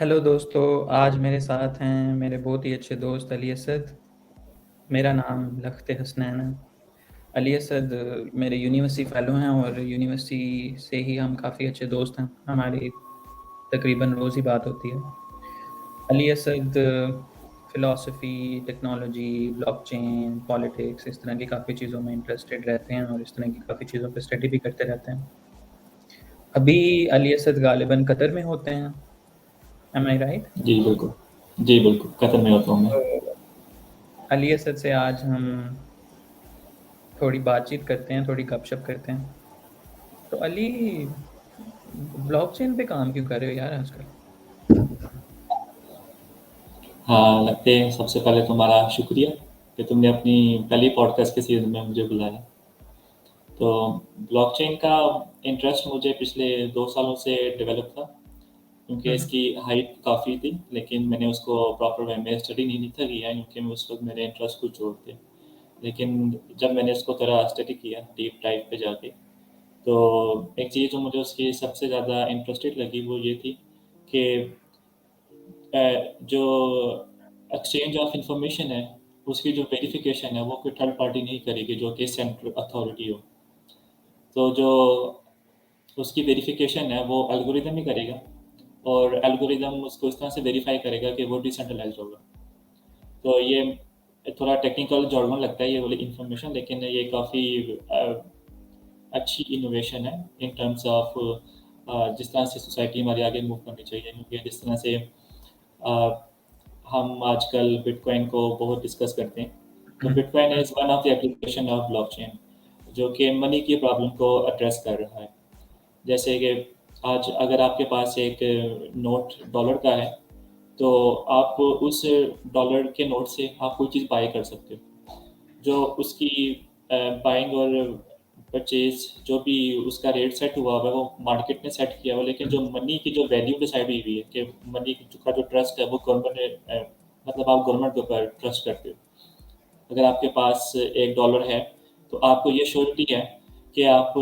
Hello दोस्तों। आज मेरे साथ हैं मेरे बहुत ही अच्छे दोस्त अली असद। मेरा नाम लख्त हसनैन है। अली असद मेरे यूनिवर्सिटी फ़ेलो हैं और यूनिवर्सिटी से ही हम काफ़ी अच्छे दोस्त हैं। हमारी तकरीबन रोज़ ही बात होती है। Ali Asad philosophy, technology, blockchain, politics इस तरह की काफ़ी चीज़ों में इंटरेस्टेड रहते हैं और इस तरह की काफ़ी चीज़ों पे स्टडी भी करते रहते हैं। अभी अली असद गालिबन कतर में होते हैं। एम आई राइट? जी, बिल्कुल। जी, बिल्कुल, कतर में होता हूँ मैं। तो अली असद से आज हम थोड़ी बातचीत करते हैं, थोड़ी गपशप करते हैं। तो अली, ब्लॉकचेन पे काम क्यों कर रहे हो यार आजकल? हाँ, लगते हैं सबसे पहले तुम्हारा शुक्रिया कि तुमने अपनी पहली पॉडकास्ट के सीज़न में मुझे बुलाया। तो ब्लॉकचेन का इंटरेस्ट मुझे पिछले 2 सालों से डेवलप था, क्योंकि हम्म। इसकी हाइप काफ़ी थी, लेकिन मैंने उसको प्रॉपर वे में स्टडी नहीं था किया, क्योंकि मैं उस वक़्त मेरे इंटरेस्ट कुछ और थे। लेकिन जब मैंने इसको थोड़ा स्टडी किया, डीप डाइव पे जाके, तो एक चीज़ जो मुझे उसकी सबसे ज़्यादा इंटरेस्टेड लगी, वो ये थी कि जो एक्सचेंज ऑफ इंफॉर्मेशन है, उसकी जो वेरिफिकेशन है वो कोई थर्ड पार्टी नहीं करेगी, जो कि सेंट्रल अथॉरिटी हो। तो जो उसकी वेरिफिकेशन है वो एल्गोरिदम ही करेगा, और एल्गोरिदम उसको इस तरह से वेरीफाई करेगा कि वो डिसेंट्रलाइज्ड होगा। तो ये थोड़ा टेक्निकल jargon लगता है ये वाली इंफॉर्मेशन, लेकिन ये काफ़ी अच्छी इनोवेशन है इन टर्म्स ऑफ जिस तरह से सोसाइटी हमारी आगे मूव करनी चाहिए, क्योंकि जिस तरह से अ, हम आजकल बिटकॉइन को बहुत डिस्कस करते हैं। तो bitcoin is one of the application of blockchain, जो कि मनी की प्रॉब्लम को एड्रेस कर रहा है। जैसे कि आज अगर आपके पास एक नोट डॉलर का है, तो आप उस डॉलर के नोट से आप कोई चीज़ बाय कर सकते हो। जो उसकी बाइंग और परचेज जो भी उसका रेट सेट हुआ हुआ है वो मार्केट ने सेट किया हुआ है, लेकिन जो मनी की जो वैल्यू डिसाइड हुई हुई है कि मनी का जो ट्रस्ट है वो गवर्नमेंट ने मतलब आप गवर्नमेंट के ऊपर ट्रस्ट करते हो। अगर आपके पास $1 है, तो आपको ये श्योरिटी है कि आप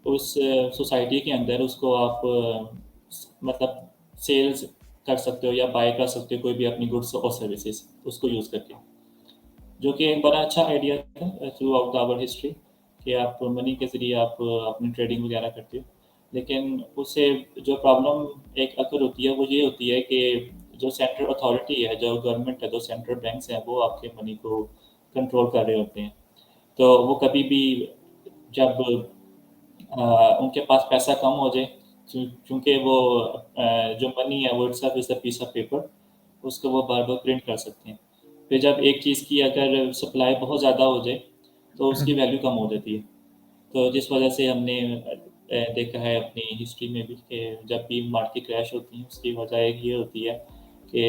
उस सोसाइटी के अंदर उसको आप मतलब सेल्स कर सकते हो या बाय कर सकते हो कोई भी अपनी गुड्स और सर्विसेज उसको यूज़ करके, जो कि एक बड़ा अच्छा आइडिया था थ्रू आउट आवर हिस्ट्री, कि आप मनी के ज़रिए आप अपनी ट्रेडिंग वगैरह करते हो। लेकिन उससे जो प्रॉब्लम एक अक्सर होती है वो ये होती है कि जो सेंट्रल अथॉरिटी है, जो गवर्नमेंट है, जो सेंट्रल बैंक्स हैं, वो आपके मनी को कंट्रोल कर रहे होते हैं। तो वो कभी भी जब उनके पास पैसा कम हो जाए, चूँकि वो जो मनी है वो itself is a piece of paper, उसको वो बार-बार प्रिंट कर सकते हैं। फिर जब एक चीज़ की अगर सप्लाई बहुत ज़्यादा हो जाए, तो उसकी वैल्यू कम हो जाती है। तो जिस वजह से हमने देखा है अपनी हिस्ट्री में भी कि जब भी मार्केट क्रैश होती है, उसकी वजह एक ये होती है कि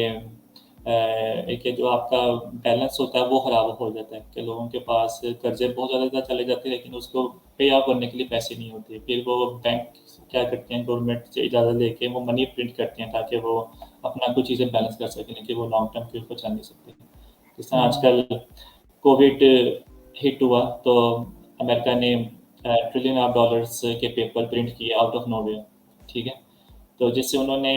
एक ये जो आपका बैलेंस होता है वो ख़राब हो जाता है, कि लोगों के पास कर्ज़े बहुत ज़्यादा चले जाते हैं, लेकिन उसको पे ऑफ करने के लिए पैसे नहीं होते। फिर वो बैंक क्या करते हैं, गवर्नमेंट से इजाज़त लेके वो मनी प्रिंट करते हैं, ताकि वो अपना कुछ चीज़ें बैलेंस कर सकें, लेकिन वो लॉन्ग टर्म के ऊपर चल नहीं सकते। जिस तरह हम्म। आजकल कोविड हिट हुआ, तो अमेरिका ने ट्रिलियन ऑफ डॉलर्स के पेपर प्रिंट किए आउट ऑफ नोवेयर, ठीक है? तो जिससे उन्होंने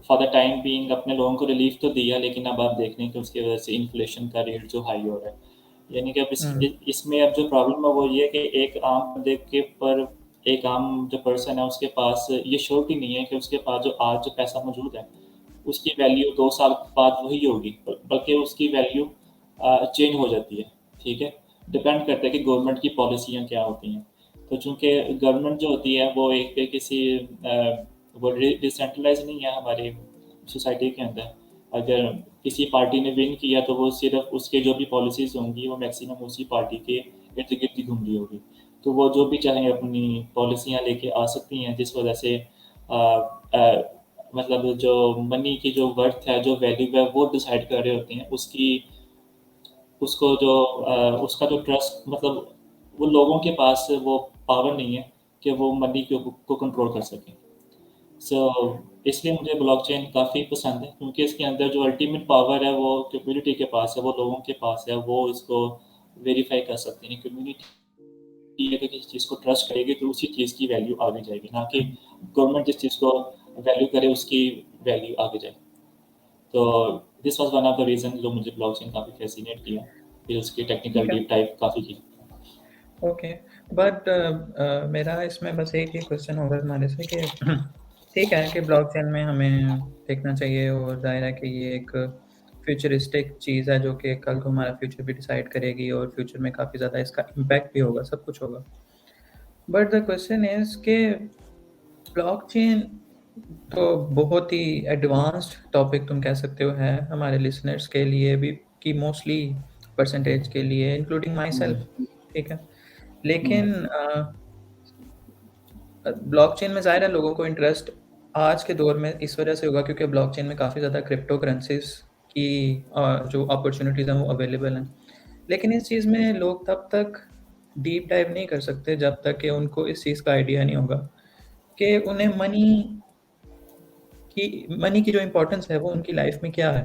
फॉर द टाइम बीइंग अपने लोगों को रिलीफ तो दिया, लेकिन अब आप देख रहे हैं कि उसकी वजह से इन्फ्लेशन का रेट जो हाई हो रहा है। यानी कि अब हम्म। इसमें अब जो प्रॉब्लम है वो ये है कि एक आम बंदे के पर एक आम जो पर्सन है उसके पास ये श्योरिटी नहीं है कि उसके पास जो आज जो पैसा मौजूद है, उसकी वैल्यू 2 साल बाद वही होगी, बल्कि उसकी वैल्यू चेंज हो जाती है, ठीक है? डिपेंड करता है कि गवर्नमेंट की पॉलिसियाँ क्या होती हैं। तो चूँकि गवर्नमेंट जो होती है वो एक पे किसी वो डिसेंट्रलाइज़ नहीं है हमारी सोसाइटी के अंदर। अगर किसी पार्टी ने विन किया, तो वो सिर्फ़ उसके जो भी पॉलिसीज़ होंगी वो मैक्सिमम उसी पार्टी के इर्द-गिर्द ही घूम रही होगी। तो वो जो भी चाहे अपनी पॉलिसियाँ लेके आ सकती हैं, जिस वजह से अ मतलब जो मनी की जो वर्थ है, जो वैल्यू है, वो डिसाइड कर रहे होते हैं। उसको जो उसका जो ट्रस्ट मतलब वो लोगों के पास वो पावर नहीं है कि वो मनी को कंट्रोल कर सकें। सो इसलिए मुझे ब्लॉकचेन काफ़ी पसंद है, क्योंकि इसके अंदर जो अल्टीमेट पावर है वो कम्युनिटी के पास है, वो लोगों के पास है, वो इसको वेरीफ़ाई कर सकते हैं। कम्युनिटी अगर किसी चीज़ को ट्रस्ट करेगी, तो उसी चीज़ की वैल्यू आगे जाएगी, ना कि गवर्नमेंट जिस चीज़ को वैल्यू करे उसकी वैल्यू आगे जाए। तो this was one of the reason जो मुझे ब्लॉकचेन काफ़ी फ़ैसिनेट किया, फिर उसकी टेक्निकल ठीक है। डीप डाइव काफ़ी की। ओके। बट मेरा इसमें बस एक ही क्वेश्चन होगा तुम्हारे से कि ठीक है कि ब्लॉकचेन में हमें देखना चाहिए और ज़ाहिर है कि ये एक फ्यूचरिस्टिक चीज़ है जो कि कल को हमारा फ्यूचर भी डिसाइड करेगी और फ्यूचर में काफ़ी ज़्यादा इसका इम्पैक्ट भी होगा, सब कुछ होगा। बट द क्वेश्चन इज़ कि ब्लॉकचेन तो बहुत ही एडवांस्ड टॉपिक तुम कह सकते हो है हमारे लिसनर्स के लिए भी, कि मोस्टली परसेंटेज के लिए इंक्लूडिंग माई हुँ, सेल्फ, ठीक है। हुँ, लेकिन ब्लॉकचेन में ज़ाहिर है लोगों को इंटरेस्ट आज के दौर में इस वजह से होगा क्योंकि ब्लॉकचेन में काफ़ी ज़्यादा क्रिप्टो करेंसीज की जो अपॉर्चुनिटीज़ हैं वो अवेलेबल हैं। लेकिन इस चीज़ में लोग तब तक डीप डाइव नहीं कर सकते जब तक कि उनको इस चीज़ का आइडिया नहीं होगा कि उन्हें मनी की जो इम्पोर्टेंस है वो उनकी लाइफ में क्या है,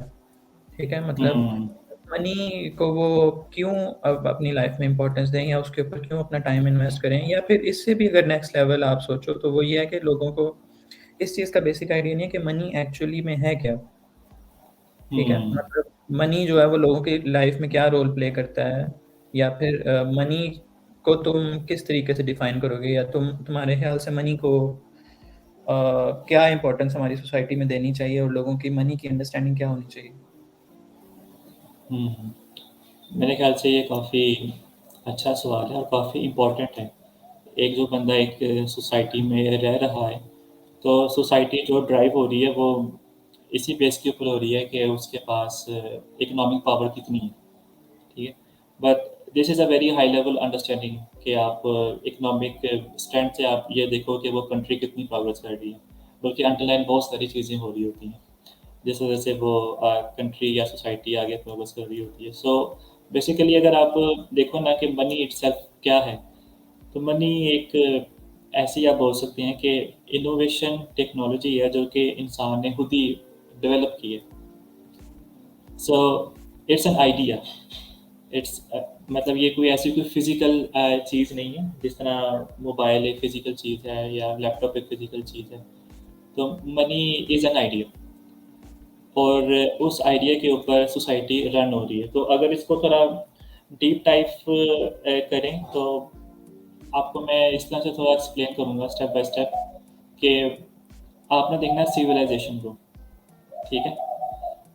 ठीक है? मतलब हुँ, मनी को वो क्यों अब अपनी लाइफ में इम्पोर्टेंस दें या उसके ऊपर क्यों अपना टाइम इन्वेस्ट करें, या फिर इससे भी अगर नेक्स्ट लेवल आप सोचो तो वो ये है कि लोगों को इस चीज़ का बेसिक आइडिया नहीं है कि मनी एक्चुअली में है क्या, ठीक है? हुँ, मतलब मनी जो है वो लोगों की लाइफ में क्या रोल प्ले करता है, या फिर मनी को तुम किस तरीके से डिफाइन करोगे, या तुम्हारे ख्याल से मनी को क्या इम्पोर्टेंस हमारी सोसाइटी में देनी चाहिए और लोगों की मनी की अंडरस्टैंडिंग क्या होनी चाहिए? हुँ। मेरे ख़्याल से ये काफ़ी अच्छा सवाल है और काफ़ी इम्पोर्टेंट है। एक जो बंदा एक सोसाइटी में रह रहा है, तो सोसाइटी जो ड्राइव हो रही है वो इसी बेस के ऊपर हो रही है कि उसके पास इकोनॉमिक पावर कितनी है, ठीक है? But this is a very high level understanding कि आप इकोनॉमिक स्ट्रेंथ से आप ये देखो कि वो कंट्री कितनी प्रोग्रेस कर रही है, बल्कि अंडरलाइन बहुत सारी चीज़ें हो रही होती हैं, जिस वजह से वो कंट्री या सोसाइटी आगे प्रोग्रेस कर रही होती है। सो बेसिकली अगर आप देखो ना कि मनी इटसेल्फ क्या है, तो मनी एक ऐसी आप बोल सकते हैं कि इनोवेशन टेक्नोलॉजी है जो कि इंसान ने खुद ही डेवलप की है। So it's an idea, it's मतलब ये कोई ऐसी कोई फिज़िकल चीज़ नहीं है, जिस तरह मोबाइल एक फिज़िकल चीज़ है या लैपटॉप एक फिज़िकल चीज़ है। तो मनी इज़ एन आइडिया और उस आइडिया के ऊपर सोसाइटी रन हो रही है। तो अगर इसको थोड़ा डीप डाइव करें तो आपको मैं इस तरह से थोड़ा एक्सप्लेन करूँगा स्टेप बाय स्टेप कि आपने देखना है सिविलाइज़ेशन को, ठीक है?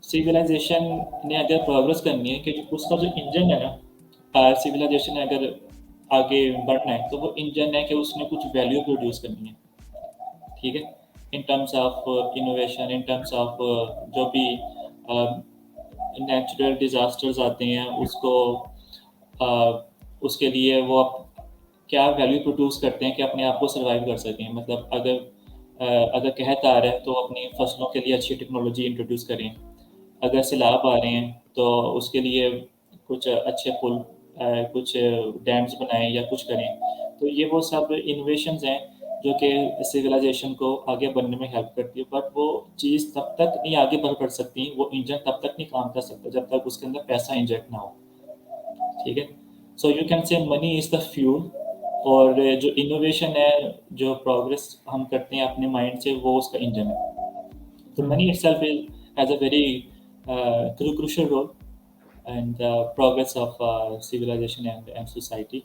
सिविलाइज़ेशन ने अगर प्रोग्रेस करनी है कि उसका जो इंजन है ना सिविलाइज़ेशन ने अगर आगे बढ़ना है, तो वो इंजन है कि उसने कुछ वैल्यू प्रोड्यूस करनी है, ठीक है? In terms of innovation, in terms of जो भी नेचुरल डिज़ास्टर्स आते हैं, उसको उसके लिए वो क्या वैल्यू प्रोड्यूस करते हैं कि अपने आप को सर्वाइव कर सकें। मतलब अगर कहत आ रहा है तो अपनी फसलों के लिए अच्छी टेक्नोलॉजी इंट्रोड्यूस करें। अगर सैलाब आ रहे हैं तो उसके लिए कुछ अच्छे पुल कुछ डैम्स बनाएँ या कुछ करें। तो ये वो सब इनोवेशंस हैं जो कि सिविलाइज़ेशन को आगे बढ़ने में हेल्प करती है। बट वो चीज़ तब तक नहीं आगे बढ़ सकती, वो इंजन तब तक नहीं काम कर सकता जब तक उसके अंदर पैसा इंजेक्ट ना हो। ठीक है? So you can say money is the fuel और जो इनोवेशन है, जो प्रोग्रेस हम करते हैं अपने माइंड से वो उसका इंजन है। तो hmm, money itself is has a very crucial role in the progress of civilization and society.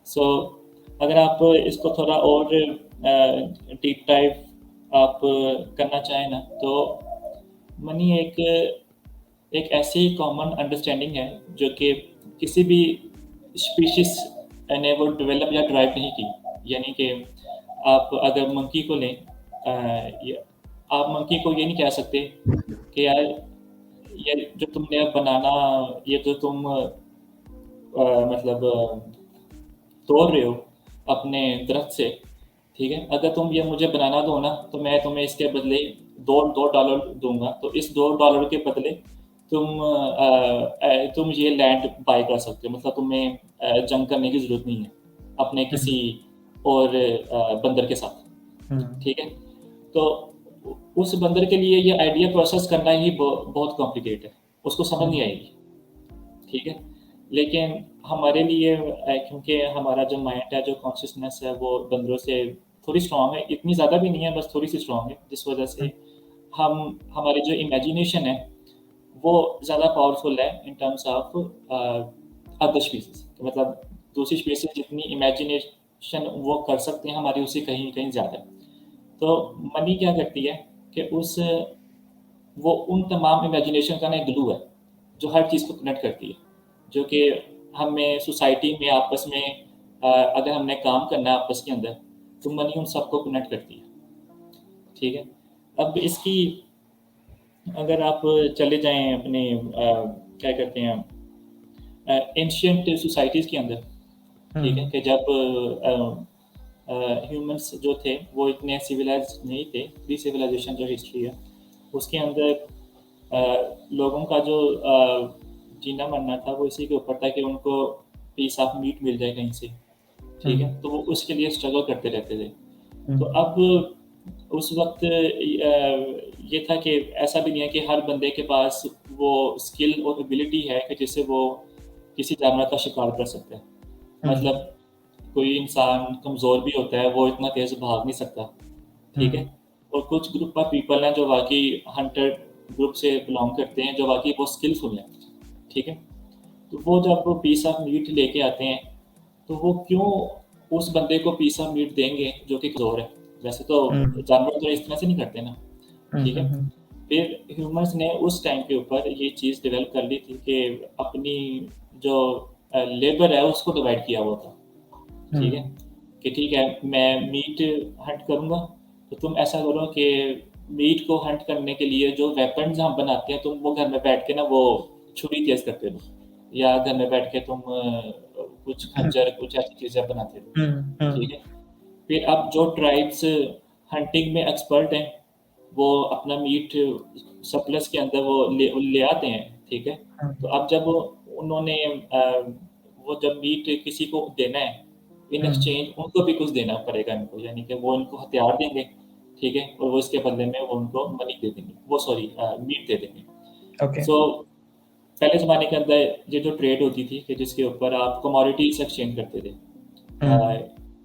So अगर आप इसको थोड़ा और डीप डाइव आप करना चाहें ना तो मनी एक ऐसी कॉमन अंडरस्टैंडिंग है जो कि किसी भी स्पीशीज़ ने वो डेवलप या ड्राइव नहीं की। यानी कि आप अगर मंकी को लें या आप मंकी को ये नहीं कह सकते कि यार ये जो तुमने बनाना ये जो तुम मतलब तोड़ रहे हो अपने दरख्त से, ठीक है? अगर तुम ये मुझे बनाना दो ना, तो मैं तुम्हें इसके बदले 2 डॉलर दूँगा। तो इस 2 डॉलर के बदले तुम ये लैंड बाय कर सकते हो। मतलब तुम्हें जंग करने की ज़रूरत नहीं है, अपने हुँ, किसी और बंदर के साथ, हुँ, ठीक है? तो उस बंदर के लिए ये आइडिया प्रोसेस करना ही बहुत कॉम्प्लिकेट है, उसको समझ हुँ, नहीं आएगी। ठीक है? लेकिन हमारे लिए क्योंकि हमारा जो माइंड है, जो कॉन्शसनेस है, वो बंदरों से थोड़ी स्ट्रॉन्ग है, इतनी ज़्यादा भी नहीं है, बस थोड़ी सी स्ट्रॉन्ग है, जिस वजह से हमारी जो इमेजिनेशन है वो ज़्यादा पावरफुल है in terms of other species. मतलब दूसरी स्पीसीज जितनी इमेजिनेशन वो कर सकते हैं, हमारी उससे कहीं कहीं ज़्यादा है। तो मनी क्या करती है कि वो उन तमाम इमेजिनेशन का ना एक ग्लू है जो हर चीज़ को कनेक्ट करती है, जो कि हमें सोसाइटी में आपस में अगर हमने काम करना है आपस के अंदर, तो मनी उन सबको कनेक्ट करती है। ठीक है, अब इसकी अगर आप चले जाएं अपने क्या कहते हैं एंशियंट सोसाइटीज़ के अंदर, ठीक है, कि जब ह्यूमंस जो थे वो इतने सिविलाइज नहीं थे, प्री सिविलाइजेशन जो हिस्ट्री है उसके अंदर लोगों का जो जीना मरना था वो इसी के ऊपर था कि उनको पीस ऑफ मीट मिल जाए कहीं से। ठीक है, तो वो उसके लिए स्ट्रगल करते रहते थे। तो अब उस वक्त ये था कि ऐसा भी नहीं है कि हर बंदे के पास वो स्किल और एबिलिटी है कि जिससे वो किसी जानवर का शिकार कर सकता है। मतलब कोई इंसान कमज़ोर भी होता है, वो इतना तेज़ भाग नहीं सकता। ठीक है, और कुछ ग्रुप ऑफ पीपल हैं जो वाकई हंटर ग्रुप से बिलोंग करते हैं, जो वाकई बहुत स्किलफुल हैं। ठीक है, तो वो जब वो पीस ऑफ मीट लेके आते हैं, तो वो क्यों उस बंदे को पीस ऑफ मीट देंगे जो कि कमज़ोर है? वैसे तो जानवर तो इस तरह से नहीं करते ना। ठीक है, फिर ह्यूमंस ने उस टाइम के ऊपर ये चीज़ डेवलप कर ली थी कि अपनी जो लेबर है उसको डिवाइड किया हुआ था। ठीक है, कि ठीक है मैं मीट हंट करूँगा, तो तुम ऐसा करो कि मीट को हंट करने के लिए जो वेपन्स हम बनाते हैं, तुम वो घर में बैठ के ना वो छुरी तेज़ करते रहो, या घर में बैठ के तुम कुछ खंजर कुछ ऐसी चीज़ें बनाते रहो। ठीक है, फिर अब जो ट्राइब्स हंटिंग में एक्सपर्ट हैं, वो अपना मीट सरप्लस के अंदर वो ले आते हैं। ठीक है, तो अब जब उन्होंने वो जब मीट किसी को देना है, इन एक्सचेंज उनको भी कुछ देना पड़ेगा इनको, यानी कि वो इनको हथियार देंगे। ठीक है, और वो इसके बदले में वो उनको मनी दे देंगे, वो सॉरी मीट दे देंगे। सो पहले ज़माने के अंदर ये जो ट्रेड होती थी कि जिसके ऊपर आप कमोडिटीज एक्सचेंज करते थे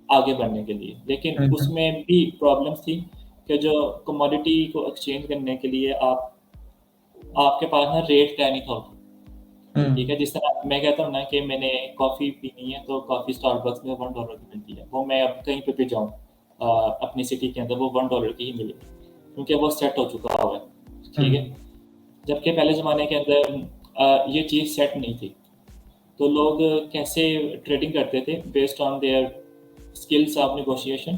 आगे बढ़ने के लिए, लेकिन उसमें भी प्रॉब्लम्स थी कि जो कमोडिटी को एक्सचेंज करने के लिए आपके पास ना रेट तय नहीं था होता। ठीक है, जिस तरह मैं कहता हूँ ना कि मैंने कॉफ़ी पीनी है तो कॉफ़ी स्टारबक्स में $1 की मिलती है, वो मैं अब कहीं पे भी जाऊँ अपनी सिटी के अंदर वो $1 की ही मिलेगी, क्योंकि वो सेट हो चुका हुआ है। ठीक है, जबकि पहले ज़माने के अंदर ये चीज़ सेट नहीं थी, तो लोग कैसे ट्रेडिंग करते थे based on their skills of negotiation,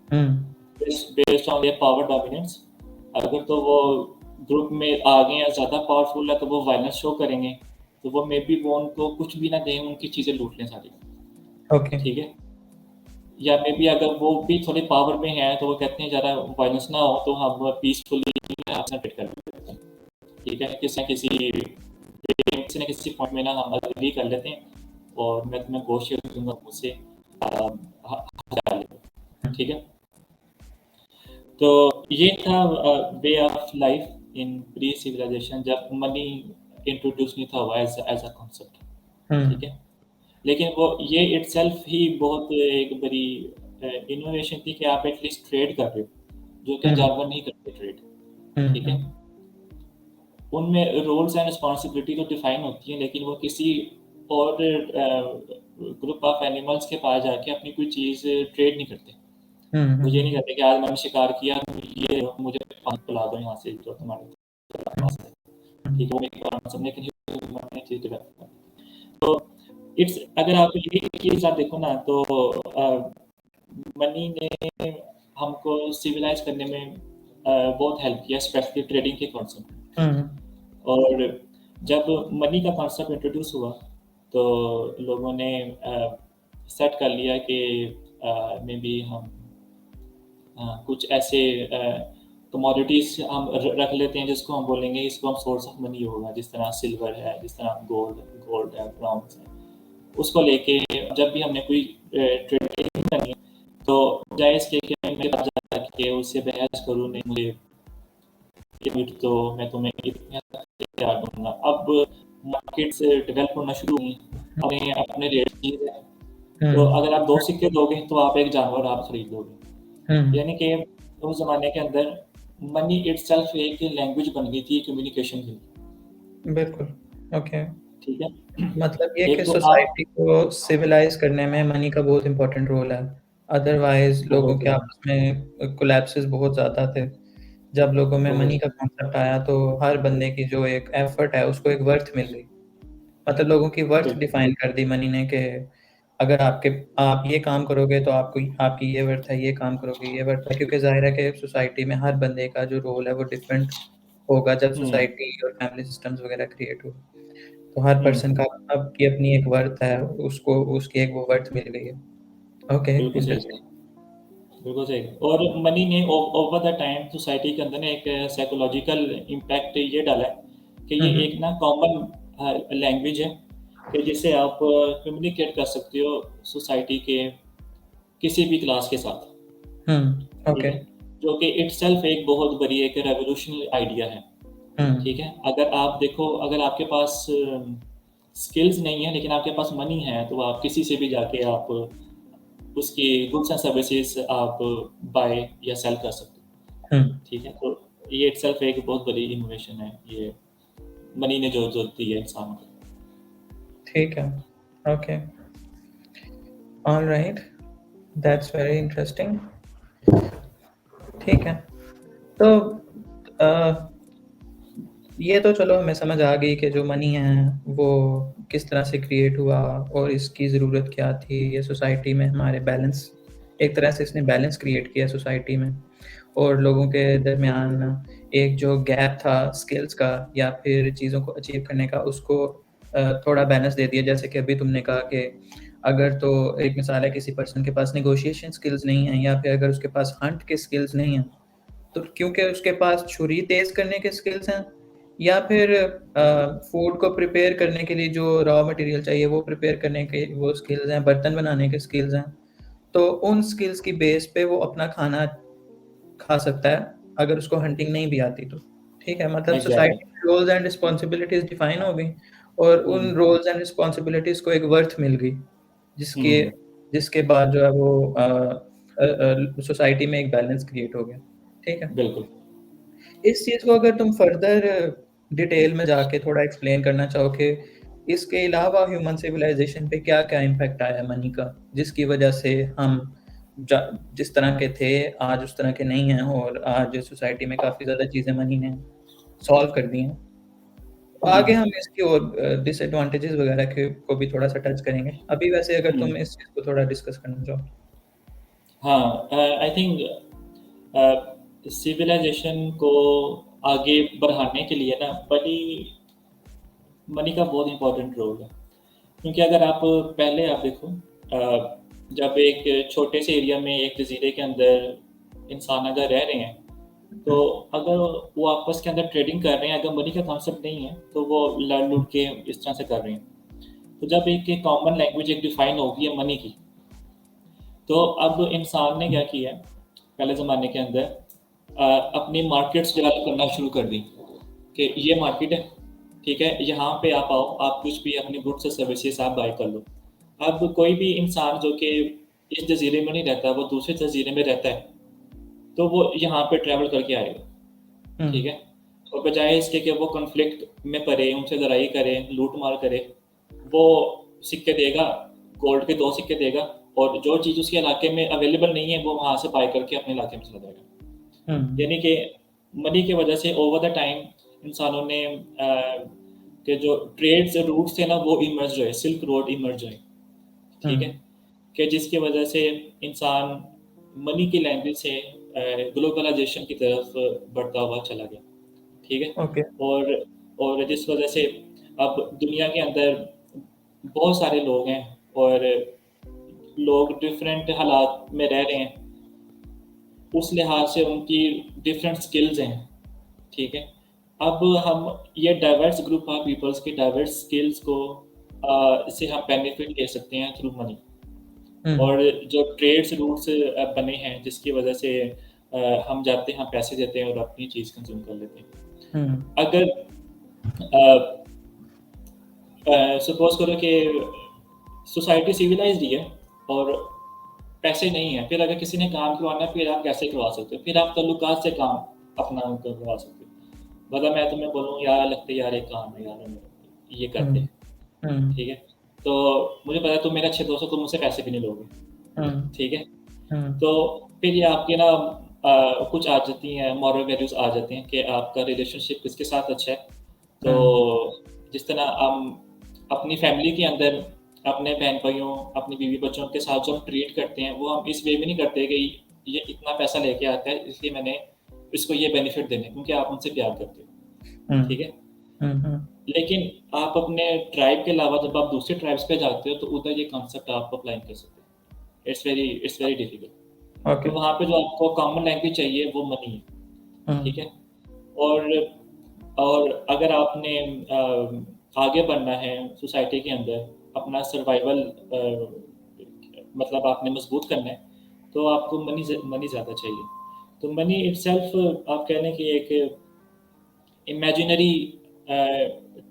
based on their power dominance. अगर तो वो ग्रुप में आगे या ज़्यादा पावरफुल है तो वो वायलेंस शो करेंगे, तो वो मे बी वो उनको कुछ भी ना दें, उनकी चीज़ें लूट लें सारी। ठीक है, या मे बी अगर वो भी थोड़ी पावर में है तो वो कहते हैं ज़्यादा वायलेंस ना हो तो हम पीसफुली आपसे ट्रेड कर लेते हैं। ठीक है, किसी न किसी पॉइंट में ना हम अग्री कर लेते हैं और मैं तुम्हें गोश्त दूंगा, मुझसे हटा ले। ठीक है, तो ये था way of life in pre civilisation, जब मनी इंट्रोड्यूस नहीं था हुआ एज अ कॉन्सेप्ट। ठीक है, लेकिन वो ये इटसेल्फ ही बहुत एक बड़ी इनोवेशन थी कि आप एटलीस्ट ट्रेड कर रहे हो, जो कि जानवर नहीं करते ट्रेड। ठीक है, उनमें रोल्स एंड रिस्पॉन्सिबिलिटी तो डिफाइन होती है, लेकिन वो किसी और ग्रुप ऑफ एनिमल्स के पास जाके अपनी कोई चीज़ ट्रेड नहीं करते। वो ये नहीं कहते कि आज मैंने शिकार किया, ये मुझे पानी पिला दो यहाँ से जो तुम्हारे पास है। ठीक है, वो एक बार सबने चीज़ डेवलप। तो इट्स अगर आप ये चीज़ आप देखो ना तो मनी ने हमको सिविलाइज करने में बहुत हेल्प किया, स्पेशली ट्रेडिंग के कॉन्सेप्ट। और जब मनी का कॉन्सेप्ट इंट्रोड्यूस हुआ तो लोगों ने सेट कर लिया कि मे बी हम कुछ ऐसे कमोडिटीज हम रख लेते हैं जिसको हम बोलेंगे इसको हम सोर्स ऑफ मनी होगा, जिस तरह सिल्वर है, जिस तरह गोल्ड है, ब्राउन्स है। उसको लेके जब भी हमने कोई ट्रेडिंग करनी है तो जायज़ के मेरे पास जाके उससे बहस करूँ, नहीं मुझे तो मैं तुम्हें इतने तैयार दूंगा। अब मार्केट्स डेवलप होना शुरू हुई, अपने रेट चीज़ है, तो अगर आप 2 सिक्के दोगे तो आप एक जानवर आप खरीद लोगे। हुँ, यानी कि उस ज़माने के अंदर मनी इटसेल्फ एक लैंग्वेज बन गई थी कम्युनिकेशन के लिए, बिल्कुल, ओके। ठीक है? मतलब ये कि एक तो आप सोसाइटी को सिविलाइज़ करने में मनी का बहुत इम्पोर्टेंट रोल है। अदरवाइज़ लोगों बहुत के ज़्यादा आपस में कोलैप्सेस बहुत ज़्यादा थे। जब लोगों में बहुत मनी का ज़्यादा कॉन्सेप्ट आया तो हर बंदे की जो एक एफर्ट है उसको एक वर्थ मिल गई। मतलब लोगों की वर्थ बिल्कुल, डिफाइन कर दी मनी ने कि अगर आप ये काम करोगे तो आपको आपकी ये वर्थ है, ये काम करोगे ये वर्थ है, क्योंकि ज़ाहिर है कि सोसाइटी में हर बंदे का जो रोल है वो डिफरेंट होगा जब हुँ, सोसाइटी और फैमिली सिस्टम्स वगैरह क्रिएट हुए। तो हर हुँ, पर्सन का आपकी अपनी एक वर्थ है, उसको उसकी एक वो वर्थ मिल गई है। ओके, बिल्कुल सही इंटरेस्टिंग। कहा। बिल्कुल सही और मनी ने ओवर द टाइम सोसाइटी के अंदर ना एक साइकोलॉजिकल इम्पैक्ट ये डाला है कि हुँ, ये हुँ। एक ना कॉमन लैंग्वेज है कि जिससे आप कम्युनिकेट कर सकते हो सोसाइटी के किसी भी क्लास के साथ, हुँ, ठीक ओके। है? जो कि इटसेल्फ एक बहुत बड़ी एक रेवोल्यूशनरी आइडिया है, हुँ, ठीक है? अगर आप देखो अगर आपके पास स्किल्स नहीं है लेकिन आपके पास मनी है, तो आप किसी से भी जाके आप उसकी गुड्स एंड सर्विसेज़ आप बाय या सेल कर सकते हो, हुँ, ठीक है? तो ये इटसेल्फ एक बहुत बड़ी इनोवेशन है, ये मनी ने जो जो दी है इंसान को। ठीक है। Okay, alright, that's very interesting. ठीक है। तो अ, ये तो चलो हमें समझ आ गई कि जो मनी है वो किस तरह से क्रिएट हुआ और इसकी ज़रूरत क्या थी। ये सोसाइटी में हमारे बैलेंस, एक तरह से इसने बैलेंस क्रिएट किया सोसाइटी में और लोगों के दरमियान एक जो गैप था स्किल्स का या फिर चीज़ों को अचीव करने का, उसको थोड़ा बैलेंस दे दिया। जैसे कि अभी तुमने कहा कि अगर तो एक मिसाल है किसी पर्सन के पास नेगोशिएशन स्किल्स नहीं है या फिर अगर उसके पास हंट के स्किल्स नहीं हैं, तो क्योंकि उसके पास छुरी तेज़ करने के स्किल्स हैं या फिर फूड को प्रिपेयर करने के लिए जो रॉ मटेरियल चाहिए वो प्रिपेयर करने के वो स्किल्स हैं, बर्तन बनाने के स्किल्स हैं। तो उन स्किल्स की बेस पे वो अपना खाना खा सकता है, अगर उसको हंटिंग नहीं भी आती तो। ठीक है? मतलब एग्ज़ैक्टली सोसाइटी में रोल्स एंड रिस्पॉन्सिबिलिटीज़ डिफाइन हो गई और हुँ, उन रोल्स एंड रिस्पॉन्सिबिलिटीज़ को एक वर्थ मिल गई, जिसके हुँ, जिसके बाद जो है वो सोसाइटी में एक बैलेंस क्रिएट हो गया। ठीक है? बिल्कुल। इस चीज़ को अगर तुम फर्दर डिटेल में जाके थोड़ा एक्सप्लेन करना चाहो कि इसके अलावा ह्यूमन सिविलाइज़ेशन पे क्या-क्या इम्पैक्ट आया मनी का, जिसकी वजह से हम ज जिस तरह के थे, आज उस तरह के नहीं हैं और आज सोसाइटी में काफ़ी ज़्यादा चीज़ें मनी ने सॉल्व कर दी हैं। हुँ, आगे हम इसकी और डिसएडवांटेजेस वगैरह के को भी थोड़ा-सा टच करेंगे। अभी वैसे अगर हुँ। तुम इस चीज़ को थोड़ा डिस्कस करना चाहो। हाँ, आई थिंक सिविलाइज़ेशन को आगे बढ़ाने के लिए ना मनी मनी का बहुत इम्पोर्टेंट रोल है। क्योंकि अगर आप पहले आप देखो जब एक छोटे से एरिया में एक जज़ीरे के अंदर इंसान अगर रह रहे हैं, तो हुँ, अगर वो आपस के अंदर ट्रेडिंग कर रहे हैं, अगर मनी का कॉन्सेप्ट नहीं है, तो वो लड़-लुड़ के इस तरह से कर रहे हैं। तो जब एक कॉमन लैंग्वेज एक डिफाइन होगी है मनी की, तो अब इंसान ने क्या किया है, पहले ज़माने के अंदर अपनी मार्केट्स डेवलप करना शुरू कर दी कि ये मार्केट है, ठीक है? यहाँ पे आप आओ, आप कुछ भी अपनी गुड्स और सर्विसेज़ आप बाय कर लो। अब कोई भी इंसान जो कि इस जज़ीरे में नहीं रहता, वो दूसरे जज़ीरे में रहता है, तो वो यहाँ पे ट्रैवल करके आएगा, हुँ, ठीक है? और बजाय इसके कि वो कॉन्फ्लिक्ट में पड़े, उनसे लड़ाई करे, लूट-मार करे, वो सिक्के देगा, गोल्ड के 2 सिक्के देगा और जो चीज़ उसके इलाके में अवेलेबल नहीं है, वो वहाँ से बाय करके अपने इलाके में चला जाएगा। हुँ, यानी कि मनी की वजह से ओवर द टाइम इंसानों ने के जो ट्रेड्स रूट्स थे ना वो इमर्ज हुए, सिल्क रोड इमर्ज हुए, हुँ, ठीक है? कि जिसकी वजह से इंसान मनी की लैंग्वेज से ग्लोबलाइज़ेशन की तरफ बढ़ता हुआ चला गया, ठीक है? ओके, और और जिस वजह से अब दुनिया के अंदर बहुत सारे लोग हैं और लोग डिफरेंट हालात में रह रहे हैं, उस लिहाज से उनकी डिफरेंट स्किल्स हैं, ठीक है? अब हम ये डाइवर्स ग्रुप ऑफ पीपल्स की डाइवर्स स्किल्स को से हम बेनिफिट ले सकते हैं थ्रू मनी हुँ, और जो ट्रेड्स रूट्स बने हैं जिसकी वजह से हम जाते हैं, हम पैसे देते हैं और अपनी चीज़ कंज़्यूम कर लेते हैं। हुँ, अगर सपोज़ करो कि सोसाइटी सिविलाइज़्ड ही है और पैसे नहीं है, फिर अगर किसी ने काम करवाना है, फिर आप कैसे करवा सकते हो? फिर आप तल्लुकात से काम अपना करवा सकते हो। मतलब मैं तुम्हें बोलूँ यार लगते यार एक काम है यार, ये कर दे, ठीक है? तो मुझे पता है तुम मेरे अच्छे दोस्त हो, तुम मुझसे पैसे भी नहीं लोगे, ठीक है? तो फिर ये आपके ना कुछ आ जाती हैं, मॉरल वैल्यूज़ आ जाती हैं कि आपका रिलेशनशिप किसके साथ अच्छा है। तो जिस तरह हम अपनी फैमिली के अंदर अपने बहन-भाइयों, अपनी बीवी-बच्चों के साथ जो हम ट्रीट करते हैं, वो हम इस वे में नहीं करते कि ये इतना पैसा लेके आता है, इसलिए मैंने इसको ये बेनिफिट देने हैं, क्योंकि आप उनसे प्यार करते हो, ठीक है? लेकिन आप अपने ट्राइब के अलावा जब आप दूसरे ट्राइब्स पे जाते हो, तो उधर ये कॉन्सेप्ट आप अप्लाई कर सकते हो। It's very difficult. तो वहाँ पे जो आपको कॉमन लैंग्वेज चाहिए, वो मनी है, ठीक है? और अगर आपने आगे बढ़ना है सोसाइटी के अंदर, अपना सर्वाइवल मतलब आपने मजबूत करना है, तो आपको मनी ज़्यादा चाहिए। तो मनी इटसेल्फ आप कह लें कि एक इमेजिनरी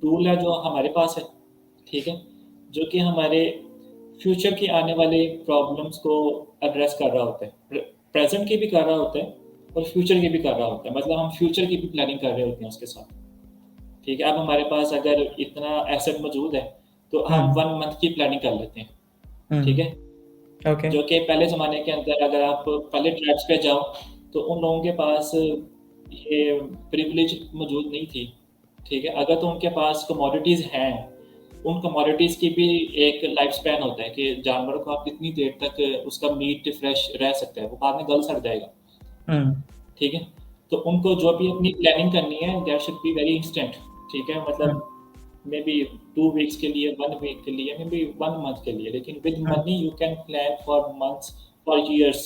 टूल है जो हमारे पास है, ठीक है? जो कि हमारे फ्यूचर के आने वाले प्रॉब्लम्स को एड्रेस कर रहा होता है। प्रेज़ेंट की भी कर रहा होता है और फ्यूचर की भी कर रहा होता है। मतलब हम फ्यूचर की भी प्लानिंग कर रहे होते हैं उसके साथ, ठीक है? अब हमारे पास अगर इतना एसेट मौजूद है, तो हम 1 मंथ की प्लानिंग कर लेते हैं, ठीक है? जो कि पहले ज़माने के अंदर अगर आप पहले ट्राइब्स पे जाओ, तो उन लोगों के पास ये प्रिविलेज मौजूद नहीं थी, ठीक है? अगर तो उनके पास कमोडिटीज़ हैं, उन कमोडिटीज़ की भी एक लाइफ स्पैन होता है कि जानवर को आप कितनी देर तक उसका मीट फ्रेश रह सकता है, वो बाद में गल-सड़ जाएगा, ठीक है? तो उनको जो भी अपनी प्लानिंग करनी है, that should be very instant, ठीक है? मतलब मे बी 2 वीक्स के लिए, 1 वीक के लिए, मे बी 1 मंथ के लिए, लेकिन with money you can plan for months, for years.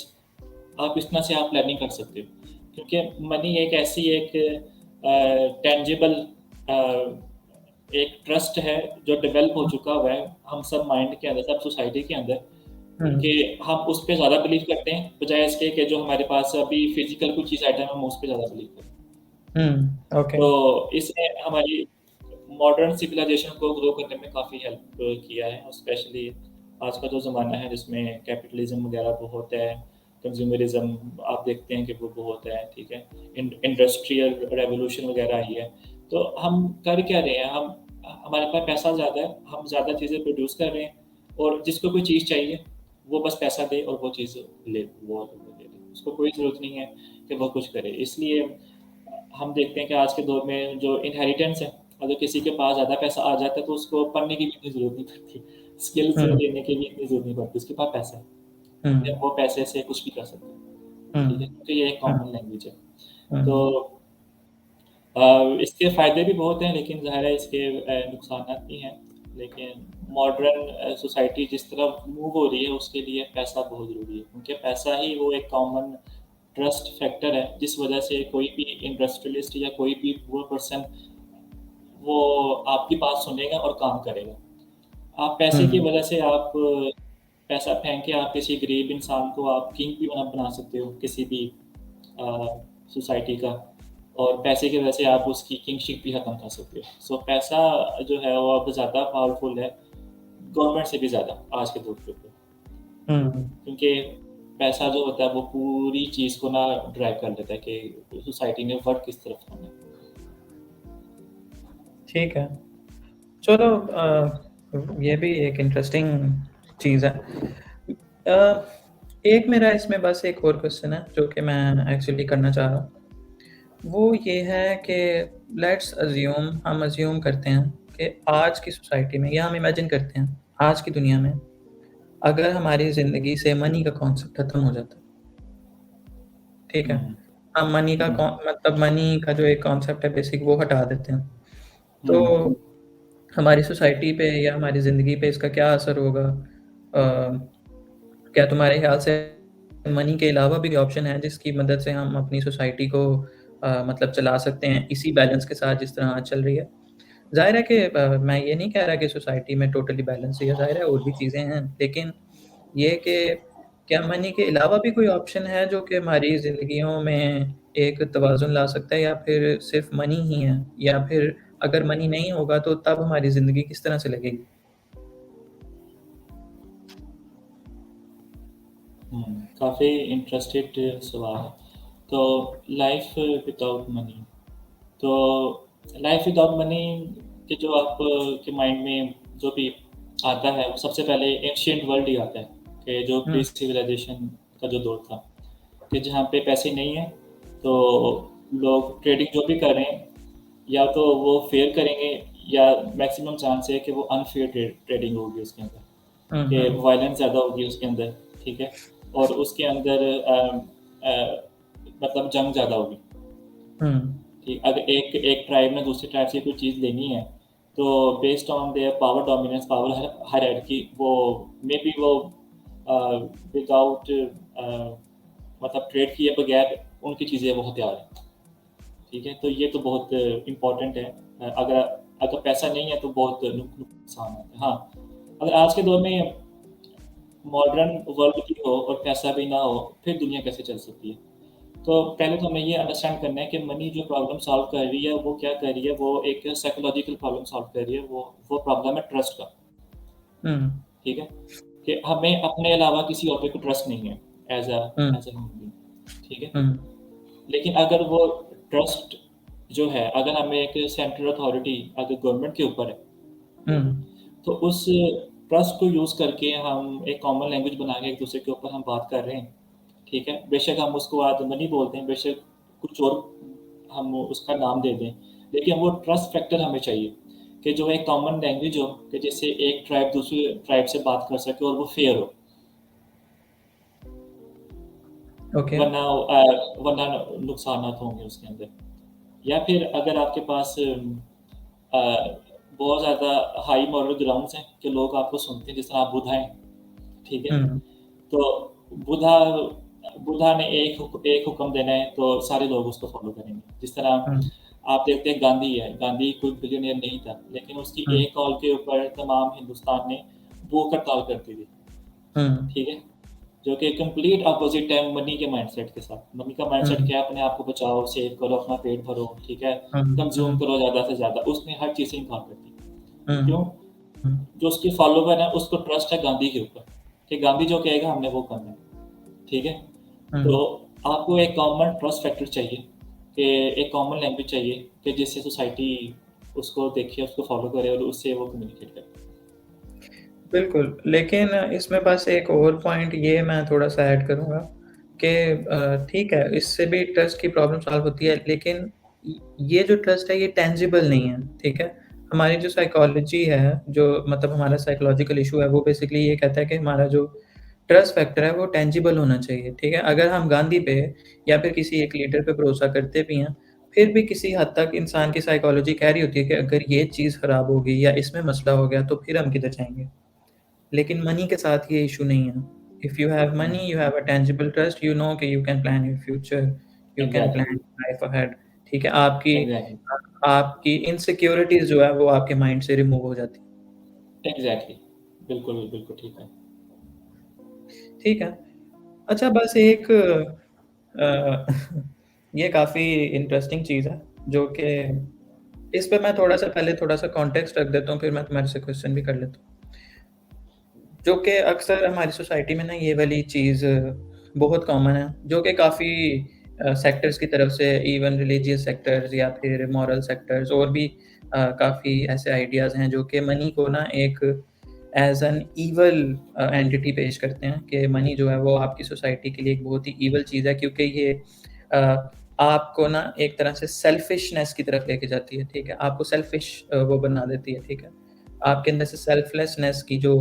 आप इस तरह से आप प्लानिंग कर सकते हो, क्योंकि मनी एक ऐसी एक टेंजिबल एक ट्रस्ट है जो डेवलप हो चुका हुआ है हम सब माइंड के अंदर, सब सोसाइटी के अंदर, कि हम उस पे ज़्यादा बिलीव करते हैं, बजाय इसके कि जो हमारे पास अभी फिज़िकल कोई चीज़ आइटम है, हम उस पे ज़्यादा बिलीव करते हैं। तो इसने हमारी मॉडर्न सिविलाइजेशन को ग्रो करने में काफ़ी हेल्प किया है, और स्पेशली आज का जो ज़माना है जिसमें कैपिटलिज्म वगैरह बहुत है, कंज्यूमरिज्म आप देखते हैं कि वो बहुत है, ठीक है? इंडस्ट्रियल रेवोल्यूशन वगैरह आई है, तो हम कर क्या रहे हैं? हमारे पास पैसा ज़्यादा है, हम ज़्यादा चीज़ें प्रोड्यूस कर रहे हैं, और जिसको कोई चीज़ चाहिए, वो बस पैसा दे और वो चीज़ वो ले ले। उसको कोई ज़रूरत नहीं है कि वो कुछ करे। इसलिए हम देखते हैं कि आज के दौर में जो इनहेरिटेंस है, अगर किसी के पास ज़्यादा पैसा आ जाता है, तो उसको पढ़ने की भी इतनी ज़रूरत नहीं पड़ती, स्किल्स लेने की भी इतनी ज़रूरत नहीं पड़ती, उसके पास पैसा है, ठीक है? वो पैसे से कुछ भी कर सकता है, ठीक है? क्योंकि ये एक कॉमन लैंग्वेज है। तो इसके फ़ायदे भी बहुत हैं, लेकिन ज़ाहिर है इसके नुकसानात भी हैं। लेकिन मॉडर्न सोसाइटी जिस तरफ मूव हो रही है, उसके लिए पैसा बहुत ज़रूरी है, क्योंकि पैसा ही वो एक कॉमन ट्रस्ट फैक्टर है, जिस वजह से कोई भी इंडस्ट्रियलिस्ट या कोई भी पुअर पर्सन वो आपकी बात सुनेगा और काम करेगा। आप पैसे की वजह से आप पैसा फेंक के आप किसी गरीब इंसान को आप किंग भी बना सकते हो किसी भी सोसाइटी का, और पैसे की वजह से आप उसकी किंगशिप भी ख़त्म कर सकते हो। सो पैसा जो है वो अब ज़्यादा पावरफुल है गवर्नमेंट से भी ज़्यादा आज के दौर पे, क्योंकि पैसा जो होता है वो पूरी चीज़ को ना ड्राइव कर लेता है कि सोसाइटी ने वर्क किस तरफ होना है। ठीक है। चलो ये भी एक इंटरेस्टिंग चीज़ है। एक मेरा इसमें बस एक और क्वेश्चन है जो कि मैं एक्चुअली करना चाह रहा हूँ। वो ये है कि लेट्स अज्यूम, हम अज्यूम करते हैं कि आज की सोसाइटी में, या हम इमेजिन करते हैं आज की दुनिया में, अगर हमारी ज़िंदगी से मनी का कॉन्सेप्ट खत्म हो जाता है, ठीक है? हम मनी का मतलब मनी का जो एक कॉन्सेप्ट है बेसिक, वो हटा देते हैं, तो हमारी सोसाइटी पे या हमारी ज़िंदगी पे इसका क्या असर होगा? क्या तुम्हारे ख्याल से मनी के अलावा भी ऑप्शन है जिसकी मदद से हम अपनी सोसाइटी को मतलब चला सकते हैं इसी बैलेंस के साथ जिस तरह आज चल रही है? ज़ाहिर है कि मैं ये नहीं कह रहा कि सोसाइटी में टोटली बैलेंस है, ज़ाहिर है और भी चीज़ें हैं, लेकिन ये कि क्या मनी के अलावा भी कोई ऑप्शन है जो कि हमारी ज़िंदगियों में एक तवाज़ुन ला सकता है, या फिर सिर्फ़ मनी ही है? या फिर अगर मनी नहीं होगा तो तब हमारी ज़िंदगी किस तरह से लगेगी? काफ़ी इंटरेस्टेड सवाल है। तो लाइफ विदाउट मनी, तो लाइफ विदाउट मनी के जो आप के माइंड में जो भी आता है, वो सबसे पहले एंशिएंट वर्ल्ड ही आता है, कि जो हुँ, प्री सिविलाइजेशन का जो दौर था, कि जहाँ पे पैसे नहीं हैं, तो लोग ट्रेडिंग जो भी कर रहे हैं, या तो वो फेयर करेंगे, या मैक्सिमम चांस है कि वो अनफेयर ट्रेडिंग होगी उसके अंदर, हुँ, कि हुँ, वायलेंस ज़्यादा होगी उसके अंदर, ठीक है? और उसके अंदर मतलब जंग ज़्यादा होगी, हुँ, ठीक? अगर एक एक ट्राइब ने दूसरी ट्राइब से कोई चीज़ लेनी है, तो based on their power dominance, power hierarchy, वो मे बी वो विदाउट मतलब ट्रेड किए बगैर उनकी चीज़ें वो हथियार हैं, ठीक है? तो ये तो बहुत इम्पोर्टेंट है। अगर अगर पैसा नहीं है तो बहुत नुकसान होता है। हाँ, अगर आज के दौर में मॉडर्न वर्ल्ड भी हो और पैसा भी ना हो, फिर दुनिया कैसे चल सकती है? तो पहले तो हमें ये अंडरस्टैंड करना है कि मनी जो प्रॉब्लम सॉल्व कर रही है, वो क्या कर रही है? वो एक साइकोलॉजिकल प्रॉब्लम सॉल्व कर रही है। वो प्रॉब्लम है ट्रस्ट का, हुँ, ठीक है? कि हमें अपने अलावा किसी और पे को ट्रस्ट नहीं है, हुँ, एज़ अ ह्यूमन बीइंग, ठीक है? हुँ, लेकिन अगर वो ट्रस्ट जो है, अगर हमें एक सेंट्रल अथॉरिटी अगर गवर्नमेंट के ऊपर है, हुँ, तो उस ट्रस्ट को यूज़ करके हम एक कॉमन लैंग्वेज बना के एक-दूसरे के ऊपर हम बात कर रहे हैं, ठीक है? बेशक हम उसको आज मनी बोलते हैं, बेशक कुछ और हम उसका नाम दे दें, लेकिन वो ट्रस्ट फैक्टर हमें चाहिए, कि जो एक कॉमन लैंग्वेज हो, कि जिससे एक ट्राइब दूसरी ट्राइब से बात कर सके और वो फेयर हो। ओके। वरना वरना नुकसानात होंगे उसके अंदर। या फिर अगर आपके पास बहुत ज़्यादा हाई मॉरल ग्राउंड्स हैं कि लोग आपको सुनते हैं, जिस तरह आप बुद्धा हैं, ठीक है? हुँ, तो बुद्धा बुद्धा ने एक हुक्म देना है, तो सारे लोग उसको फ़ॉलो करेंगे। जिस तरह हुँ, आप देखते हैं गांधी है, गांधी कोई बिलियनियर नहीं था, लेकिन उसकी हुँ, एक कॉल के ऊपर तमाम हिंदुस्तान ने भूख हड़ताल कर दी थी, हुँ, ठीक है? जो कि कंप्लीट अपोज़िट है मनी के माइंडसेट के साथ। मनी का माइंडसेट हुँ, क्या है? अपने आप को बचाओ, सेव करो, अपना पेट भरो, ठीक है? हुँ, कंज़्यूम हुँ, करो ज़्यादा से ज़्यादा। उसने हर चीज़ से इनकार कर दी। हुँ, क्यों? हुँ, जो उसके फॉलोवर हैं, उसको ट्रस्ट है गांधी के ऊपर, कि गांधी जो कहेगा हमने वो करना है, ठीक है? हुँ। तो आपको एक कॉमन ट्रस्ट फैक्टर चाहिए, कि एक कॉमन लैंग्वेज चाहिए, कि जिससे सोसाइटी उसको देखे, उसको फॉलो करे और उससे वो कम्युनिकेट करे। बिल्कुल, लेकिन इसमें बस एक और पॉइंट ये मैं थोड़ा-सा ऐड करूँगा कि ठीक है, इससे भी ट्रस्ट की प्रॉब्लम सॉल्व होती है, लेकिन ये जो ट्रस्ट है, ये टेंजिबल नहीं है, ठीक है? हमारी जो साइकोलॉजी है, जो मतलब हमारा साइकोलॉजिकल इश्यू है, वो बेसिकली ये कहता है कि हमारा जो ट्रस्ट फैक्टर है, वो टेंजिबल होना चाहिए, ठीक है? अगर हम गांधी पे या फिर किसी एक लीडर पे भरोसा करते भी हैं, फिर भी किसी हद तक इंसान की साइकोलॉजी कह रही होती है कि अगर ये चीज़ खराब हो गई या इसमें मसला हो गया, तो फिर हम किधर जाएँगे? लेकिन मनी के साथ ये इश्यू नहीं है। If you have hmm, money, you have a tangible trust, you know कि you can plan your future, you can exactly, plan life ahead, ठीक है? आपकी एग्ज़ैक्टली, आपकी इनसिक्योरिटीज़ जो है वो आपके माइंड से रिमूव हो जाती है। एग्ज़ैक्टली। बिल्कुल, बिल्कुल ठीक है। ठीक है। अच्छा बस एक ये काफ़ी इंटरेस्टिंग चीज़ है जो कि इस पे मैं थोड़ा-सा पहले थोड़ा-सा कॉन्टेक्स्ट रख देता हूँ, फिर मैं तुम्हारे से क्वेश्चन भी कर लेता हूँ। जो कि अक्सर हमारी सोसाइटी में ना ये वाली चीज़ बहुत कॉमन है, जो कि काफ़ी सेक्टर्स की तरफ से इवन रिलीजियस सेक्टर्स या फिर मॉरल सेक्टर्स और भी काफ़ी ऐसे आइडियाज़ हैं जो कि मनी को ना एक एज़ एन ईवल एंटिटी पेश करते हैं कि मनी जो है वो आपकी सोसाइटी के लिए एक बहुत ही ईवल चीज़ है क्योंकि ये अ, आपको ना एक तरह से सेल्फिशनेस की तरफ लेके जाती है, ठीक है? आपको सेल्फिश वो बना देती है, ठीक है? आपके अंदर से सेल्फलेसनेस की जो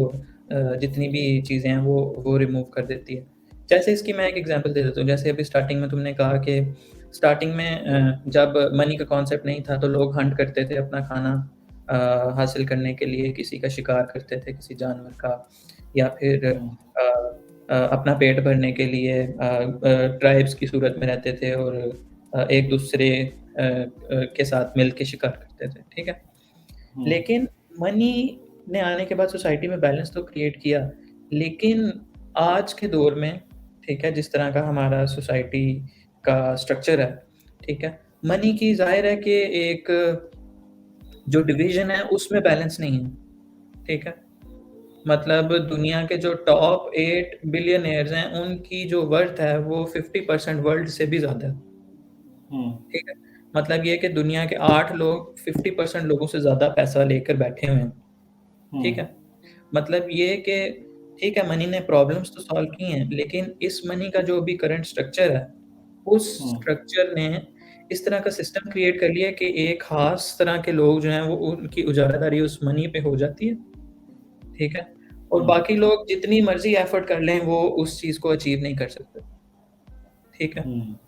जितनी भी चीज़ें हैं वो रिमूव कर देती है। जैसे इसकी मैं एक एग्ज़ाम्पल दे देता हूँ, जैसे अभी स्टार्टिंग में तुमने कहा कि स्टार्टिंग में जब मनी का कॉन्सेप्ट नहीं था तो लोग हंट करते थे अपना खाना हासिल करने के लिए किसी का शिकार करते थे, किसी जानवर का या फिर हुँ, अपना पेट भरने के लिए ट्राइब्स की सूरत में रहते थे और एक-दूसरे के साथ मिल के शिकार करते थे, ठीक है? हुँ, लेकिन मनी ने आने के बाद सोसाइटी में बैलेंस तो क्रिएट किया, लेकिन आज के दौर में, ठीक है, जिस तरह का हमारा सोसाइटी का स्ट्रक्चर है, ठीक है? मनी की ज़ाहिर है कि एक जो डिवीज़न है उसमें बैलेंस नहीं है, ठीक है? मतलब दुनिया के जो टॉप 8 बिलियनियर्स हैं, उनकी जो वर्थ है वो 50% वर्ल्ड से भी ज़्यादा है। हुँ, ठीक है? मतलब ये कि दुनिया के 8 लोग 50% लोगों से ज़्यादा पैसा लेकर बैठे हुए हैं। हुँ, ठीक है? मतलब ये कि ठीक है, मनी ने प्रॉब्लम्स तो सॉल्व की हैं, लेकिन इस मनी का जो अभी करंट स्ट्रक्चर है, उस हुँ, स्ट्रक्चर ने इस तरह का सिस्टम क्रिएट कर लिया कि एक ख़ास तरह के लोग जो हैं, वो उनकी उजारादारी उस मनी पे हो जाती है, ठीक है? और हुँ, बाकी लोग जितनी मर्ज़ी एफ़र्ट कर लें, वो उस चीज़ को अचीव नहीं कर सकते, ठीक है? हुँ,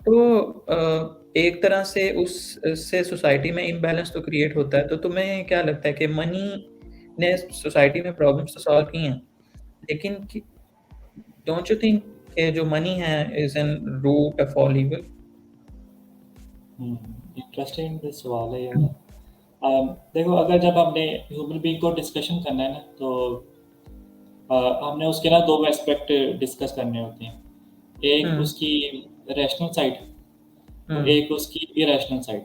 तो एक तरह से उससे सोसाइटी में इम्बैलेंस तो क्रिएट होता है, तो तुम्हें क्या लगता है कि मनी ने सोसाइटी में प्रॉब्लम्स तो सॉल्व की हैं, लेकिन कि डोंट यू थिंक कि जो मनी है is an root of all evil? हुँ। इंटरेस्टिंग सवाल है ये वाला। देखो, अगर जब हमने ह्यूमन बीइंग को डिस्कशन करना है ना, तो हमने उसके ना 2 एस्पेक्ट डिस्कस करने होते हैं। एक हुँ, उसकी रैशनल साइड और हुँ, एक उसकी इरैशनल साइड।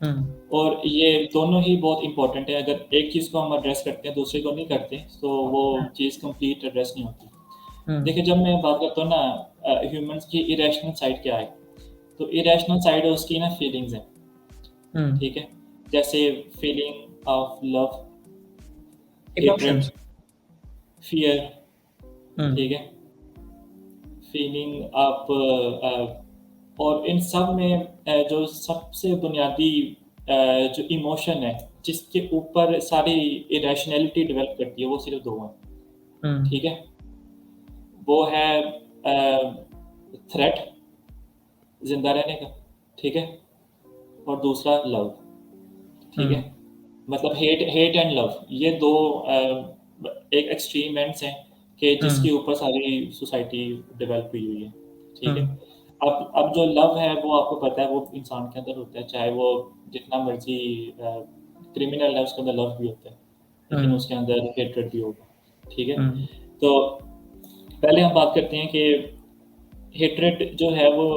हुँ, और ये दोनों ही बहुत इम्पोर्टेंट है। अगर एक चीज़ को हम एड्रेस करते हैं, दूसरे को नहीं करते, तो वो चीज़ कंप्लीट एड्रेस नहीं होती। हुँ, देखिए, जब मैं बात करता हूँ ना ह्यूमन्स की इरैशनल साइड क्या है, तो इरैशनल साइड उसकी ना फीलिंग्स हैं, हुँ, ठीक है? जैसे feeling of love, hatred, emotions. Fear, hmm, ठीक है? फीलिंग आप और इन सब में जो सबसे बुनियादी जो इमोशन है, जिसके ऊपर सारी इरैशनैलिटी डेवलप करती है, वो सिर्फ़ 2 हैं, हुँ, ठीक है? वो है थ्रेट, ज़िंदा रहने का, ठीक है? और दूसरा लव, हुँ, ठीक है? मतलब हेट हेट एंड लव, ये 2 एक एक्सट्रीम एंड्स हैं कि हुँ, जिसके ऊपर सारी सोसाइटी डेवलप हुई हुई है, हुँ, ठीक है? अब जो लव है वो आपको पता है वो इंसान के अंदर होता है, चाहे वो जितना मर्ज़ी क्रिमिनल है उसके अंदर लव भी होता है, हुँ, लेकिन उसके अंदर हेट्रेड भी होगा, ठीक है? हुँ, तो पहले हम बात करते हैं कि हेट्रेड जो है वो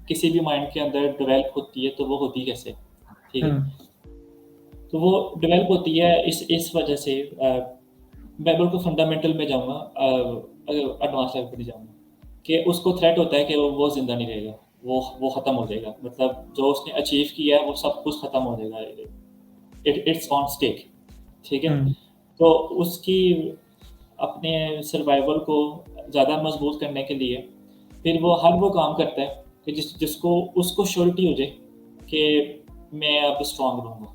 किसी भी माइंड के अंदर डेवलप होती है, तो वो होती कैसे? ठीक हुँ, है? तो वो डेवलप होती है इस वजह से मैं बिल्कुल फंडामेंटल में जाऊँगा एडवांस लेवल पे नहीं जाऊँगा, कि उसको थ्रेट होता है कि वो ज़िंदा नहीं रहेगा, वो ख़त्म हो जाएगा। मतलब जो उसने अचीव किया है, वो सब कुछ ख़त्म हो जाएगा। इट्स ऑन स्टेक, ठीक है? हुँ, तो उसकी अपने सर्वाइवल को ज़्यादा मज़बूत करने के लिए फिर वो हर वो काम करता है कि जिसको उसको श्योरिटी हो जाए कि मैं अब स्ट्रॉन्ग रहूँगा,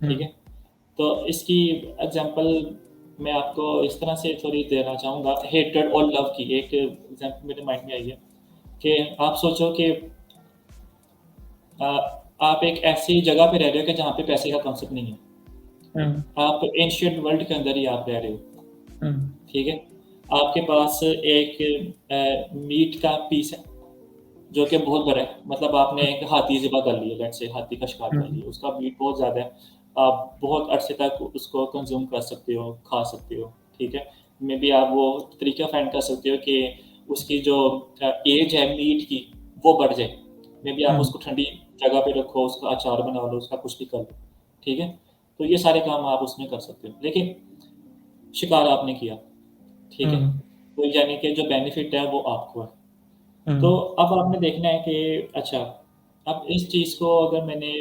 हुँ, ठीक है? तो इसकी एग्ज़ाम्पल मैं आपको इस तरह से थोड़ी देना चाहूँगा, हेट्रेड और लव की एक एग्ज़ाम्पल मेरे माइंड में आई है कि आप सोचो कि अ, आप एक ऐसी जगह पे रह रहे हो कि जहाँ पे पैसे का कॉन्सेप्ट नहीं है। हुँ, आप एंशिएंट वर्ल्ड के अंदर ही आप रह रहे हो, हुँ, ठीक है? आपके पास एक मीट का पीस है, जो कि बहुत बड़ा है। मतलब आपने एक हाथी ज़िबा कर लिया, लेट्स से हाथी का शिकार हुँ, कर लिया, उसका मीट बहुत ज़्यादा है। आप बहुत अरसे तक उसको कंज़्यूम कर सकते हो, खा सकते हो, ठीक है? मेबी आप वो तरीका फाइंड कर सकते हो कि उसकी जो एज है मीट की, वो बढ़ जाए। मेबी आप हुँ, उसको ठंडी जगह पे रखो, उसका अचार बना लो, उसका कुछ भी कर लो, ठीक है? तो ये सारे काम आप उसमें कर सकते हो। लेकिन शिकार आपने किया, ठीक है? हुँ, तो यानी कि जो बेनिफिट है वो आपको है। हुँ, तो अब आपने देखना है कि अच्छा, अब इस चीज़ को अगर मैंने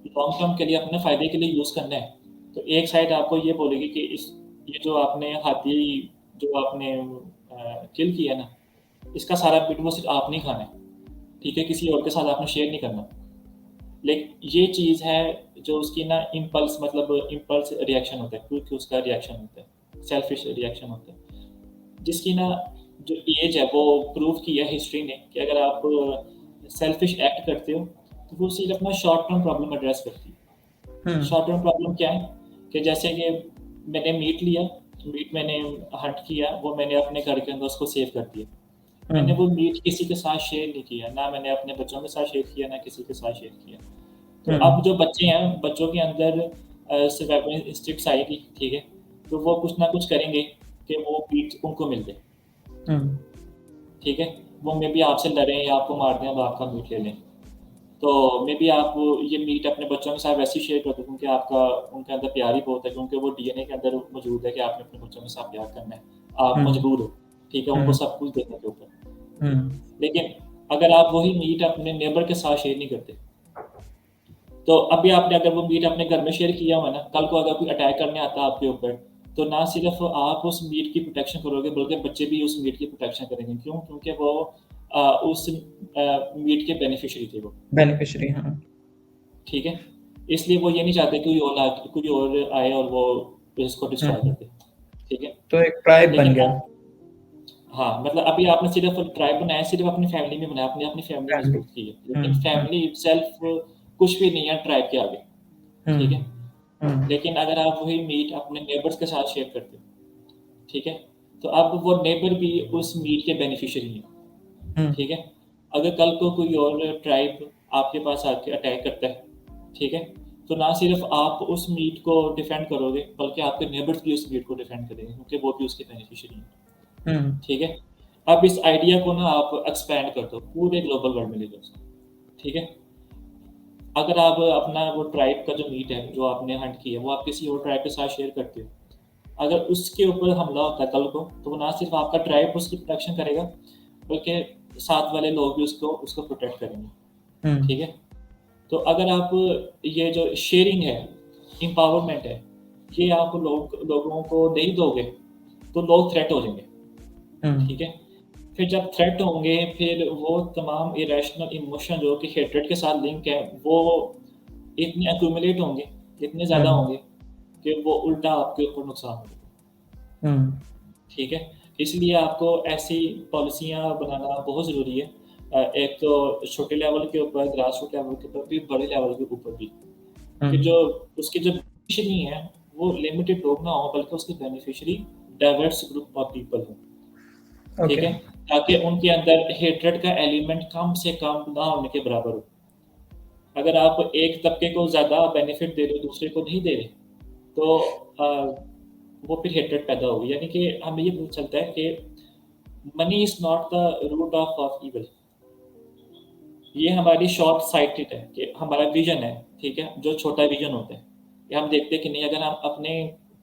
लॉन्ग टर्म के लिए अपने फ़ायदे के लिए यूज़ करना है, तो एक साइड आपको ये बोलेगी कि इस ये जो आपने हाथी जो आपने किल किया ना, इसका सारा मीट वो सिर्फ़ आपने ही खाना है, ठीक है? किसी और के साथ आपने शेयर नहीं करना। ये चीज़ है जो उसकी ना इम्पल्स मतलब इम्पल्स रिएक्शन होता है, क्विक उसका रिएक्शन होता है, सेल्फिश रिएक्शन होता है। जिसकी ना जो एज है वो प्रूव की है हिस्ट्री ने कि अगर आप सेल्फिश एक्ट करते हो, तो वो सिर्फ़ अपना शॉर्ट टर्म प्रॉब्लम एड्रेस करती है। हुँ, शॉर्ट टर्म प्रॉब्लम क्या है? कि जैसे कि मैंने मीट लिया, मीट मैंने हंट किया, वो मैंने अपने घर के अंदर उसको सेव कर दिया। हुँ, मैंने वो मीट किसी के साथ शेयर नहीं किया, ना मैंने अपने बच्चों के साथ शेयर किया, ना किसी के साथ शेयर किया। तो हुँ, अब जो बच्चे हैं, बच्चों के अंदर सर्वाइवल इंस्टिंक्ट्स आएगी, ठीक है? तो वो कुछ ना कुछ करेंगे कि वो मीट उनको मिल जाए, हुँ, ठीक है? वो मेबी आपसे लड़ें या आपको मार दें, अब आपका मीट ले लें। तो मे बी आप ये मीट अपने बच्चों के साथ वैसे ही शेयर कर दो, क्योंकि आपका उनके अंदर प्यार ही बहुत है, क्योंकि वो डीएनए के अंदर मौजूद है कि आपने अपने बच्चों के साथ प्यार करना है। आप हुँ, मजबूर हो, ठीक है, उनको हुँ, सब कुछ देने के ऊपर। हुँ, लेकिन अगर आप वही मीट अपने नेबर के साथ शेयर नहीं करते, तो अभी आपने अगर वो मीट अपने घर में शेयर किया हुआ है ना, कल को अगर कोई अटैक करने आता है आपके ऊपर, तो ना सिर्फ आप उस मीट की प्रोटेक्शन करोगे, बल्कि बच्चे भी उस मीट की प्रोटेक्शन करेंगे। क्यों? क्योंकि वो उस मीट के बेनिफिशियरी थे वो, बेनिफिशियरी हाँ। ठीक है? इसलिए वो ये नहीं चाहते कोई और आए और वो इसको हुँ, डिस्ट्रॉय कर दे, ठीक है? तो एक ट्राइब बन लेकिन गया। हाँ, मतलब अभी आपने सिर्फ ट्राइब बनाया, सिर्फ अपनी फैमिली में बनाया, आपने अपनी फैमिली फैमिली। मजबूत की है, हुँ, लेकिन हुँ, फैमिली इटसेल्फ कुछ भी नहीं है ट्राइब के आगे, हुँ, ठीक है? हुँ, लेकिन अगर आप वही मीट अपने नेबर्स के साथ शेयर करते हो, ठीक है? तो अब वो नेबर भी उस मीट के बेनिफिशियरी हैं, हुँ, ठीक है? अगर कल को कोई और ट्राइब आपके पास आके अटैक करता है, ठीक है? तो ना सिर्फ आप उस मीट को डिफेंड करोगे, बल्कि आपके नेबर्स भी उस मीट को डिफेंड करेंगे, क्योंकि वो भी उसके बेनिफिशियरी हैं, हुँ, ठीक है? अब इस आइडिया को ना आप एक्सपैंड कर दो, पूरे ग्लोबल वर्ल्ड में ले जाओ उसको, ठीक है? अगर आप अपना वो ट्राइब का जो मीट है, जो आपने हंट किया है, वो आप किसी और ट्राइब के साथ शेयर करते हो, अगर उसके ऊपर हमला होता है कल को, तो वो ना सिर्फ आपका ट्राइब उसकी प्रोटेक्शन करेगा, बल्कि साथ वाले लोग भी उसको उसको प्रोटेक्ट करेंगे, हुँ, ठीक है? तो अगर आप ये जो शेयरिंग है, एम्पावरमेंट है, ये आप लोगों को नहीं दोगे, तो लोग थ्रेट हो जाएँगे, हुँ, ठीक है? फिर जब थ्रेट होंगे, फिर वो तमाम इरेशनल इमोशन जो कि हेट्रेड के साथ लिंक है, वो इतने एक्यूमुलेट होंगे, इतने ज़्यादा हुँ, होंगे कि वो उल्टा आपके ऊपर नुकसान होगा, हुँ, ठीक है? इसलिए आपको ऐसी पॉलिसियाँ बनाना बहुत ज़रूरी है। एक तो छोटे लेवल के ऊपर, ग्रास रूट लेवल के ऊपर भी, बड़े लेवल के ऊपर भी, हुँ, कि जो उसके जो बेनिफिशियरी हैं, वो लिमिटेड लोग ना हों, बल्कि उसके beneficiary diverse group of people हों, ठीक ओके। है? ताकि उनके अंदर हेट्रेड का एलिमेंट कम से कम ना होने के बराबर हो। अगर आप एक तबके को ज़्यादा बेनिफिट दे रहे हो, दूसरे को नहीं दे रहे, तो वो फिर हेट्रेड पैदा होगी। यानी कि हमें ये पता चलता है कि money is not the root of evil. ये हमारी शॉर्ट साइटेड है कि हमारा विज़न है, ठीक है? जो छोटा विज़न होता है, कि हम देखते हैं कि नहीं, अगर हम अपने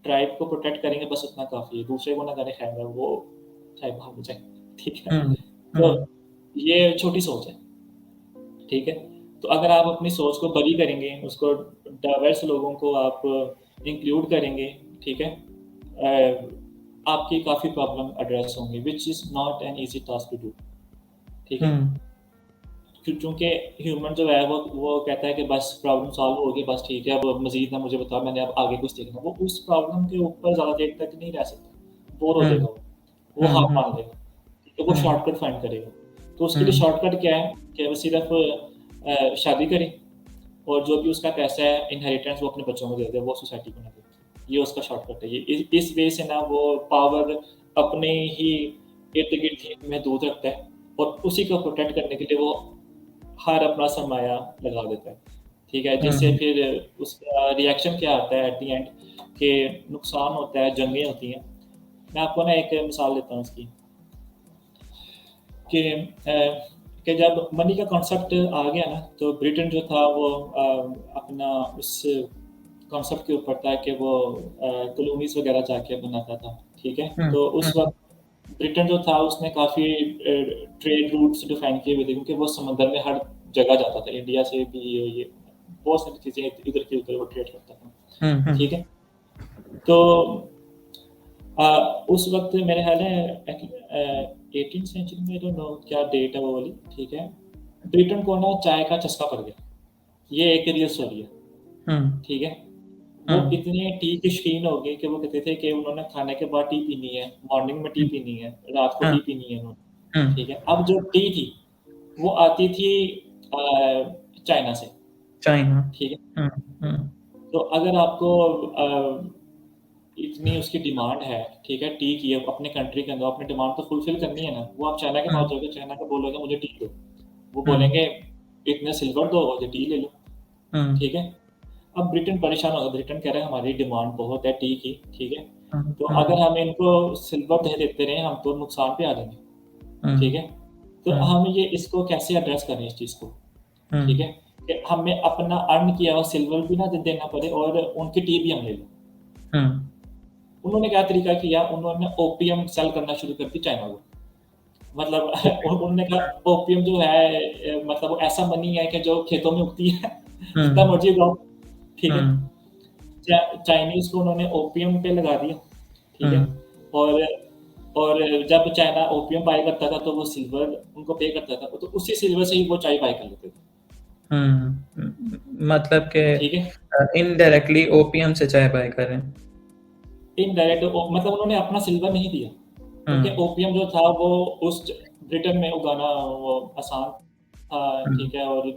ट्राइब को प्रोटेक्ट करेंगे बस उतना काफ़ी है, दूसरे को ना करे खैर है, वो चाहे भाग जाए, ठीक है? हुँ, तो हुँ, ये छोटी सोच है, ठीक है? तो अगर आप अपनी सोच को बड़ी करेंगे, उसको डाइवर्स लोगों को आप इंक्लूड करेंगे, ठीक है? आपकी काफ़ी प्रॉब्लम एड्रेस होंगी, which is not an easy task to do, ठीक है? हुँ, चूँकि ह्यूमन जो है वो कहता है कि बस प्रॉब्लम सॉल्व हो गई, बस ठीक है, अब मज़ीद ना मुझे बताओ, मैंने अब आगे कुछ देखना। वो उस प्रॉब्लम के ऊपर ज़्यादा देर तक नहीं रह सकता, बोर हो हुँ, जाएगा वो। वो हुँ, हार हुँ, मान लेगा, ठीक है? वो हुँ, शॉर्टकट फाइंड करेगा। तो उसके लिए हुँ, शॉर्टकट क्या है कि वो सिर्फ़ शादी करे और जो भी उसका पैसा है, इनहेरिटेंस, वो अपने बच्चों को दे दे, वो सोसाइटी को ना दे। ये उसका शॉर्टकट है। ये इस वे से ना वो पावर अपने ही इर्द-गिर्द ही महदूद रखता है और उसी को प्रोटेक्ट करने के लिए वो हर अपना सरमाया लगा देता है, ठीक है? जिससे हुँ, फिर उसका रिएक्शन क्या आता है एट द एंड, कि नुकसान होता है, जंगें होती हैं। मैं आपको ना एक मिसाल देता हूँ इसकी, कि कि जब मनी का कॉन्सेप्ट आ गया ना, तो ब्रिटेन जो था वो अपना उस कॉन्सेप्ट के ऊपर था कि वो कॉलोनीज़ वगैरह जाके बनाता था, ठीक है? हुँ, तो उस हुँ, वक़्त ब्रिटेन जो था उसने काफ़ी ट्रेड रूट्स डिफाइन किए हुए थे, क्योंकि वो समुद्र में हर जगह जाता था, इंडिया से भी ये बहुत सारी चीज़ें इधर की उधर वो ट्रेड करता था, हुँ, हुँ, ठीक है? तो उस वक़्त मेरे ख़्याल है 18th सेंचुरी में, आई डोंट नो क्या डेट है वो वाली, ठीक है? ब्रिटेन को ना चाय का चस्का पड़ गया। ये एक रियल स्टोरी है, हुँ, ठीक है? वो हुँ, इतने टी के शौकीन हो गए कि वो कहते थे कि उन्होंने खाने के बाद टी पीनी है, मॉर्निंग में टी हुँ, पीनी है, रात को हाँ, टी पीनी है उन्होंने, हुँ, ठीक है? अब जो टी थी, वो आती थी चाइना से, चाइना। ठीक है? हुँ, हुँ, तो अगर आपको इतनी उसकी डिमांड है, ठीक है, टी की, अब अपने कंट्री के अंदर अपनी डिमांड तो फुलफ़िल करनी है ना, वो आप चाइना के हुँ, पास जाओगे, चाइना को बोलोगे मुझे टी दो, वो हुँ, बोलेंगे इतने सिल्वर दो और ये टी ले लो, हुँ, ठीक है? अब ब्रिटेन परेशान होगा, ब्रिटेन कह रहा है हमारी डिमांड बहुत है टी की, ठीक है? हुँ, तो अगर हुँ, हम इनको सिल्वर दे देते रहे, हम तो नुकसान पे आ जाएँगे, हुँ, ठीक है? तो हुँ, हम ये इसको कैसे एड्रेस करें इस चीज़ को, हुँ, ठीक है? कि हमें अपना अर्न किया हुआ सिल्वर भी ना देना पड़े और उनकी टी भी हम ले लें। हम्म उन्होंने क्या तरीका किया, उन्होंने ओपीएम सेल करना शुरू कर दी चाइना को। मतलब ओके उन्होंने कहा ओपीएम जो है मतलब वो ऐसा मनी है कि जो खेतों में उगती है जितना हम्म मर्जी उगाओ, ठीक है। हम्म चाइनीज को उन्होंने ओपीएम पे लगा दिया, ठीक है। हम्म और और जब चाइना ओपीएम बाय करता था तो वो सिल्वर उनको पे करता था, तो उसी सिल्वर से ही वो चाय बाय कर लेते थे, मतलब कि ठीक है। इनडायरेक्टली ओपीएम से चाय बाय करें। इनडायरेक्ट मतलब उन्होंने अपना सिल्वर नहीं दिया, क्योंकि हम्म ओपीएम जो था वो उस ब्रिटेन में उगाना वो आसान था, हम्म ठीक है। और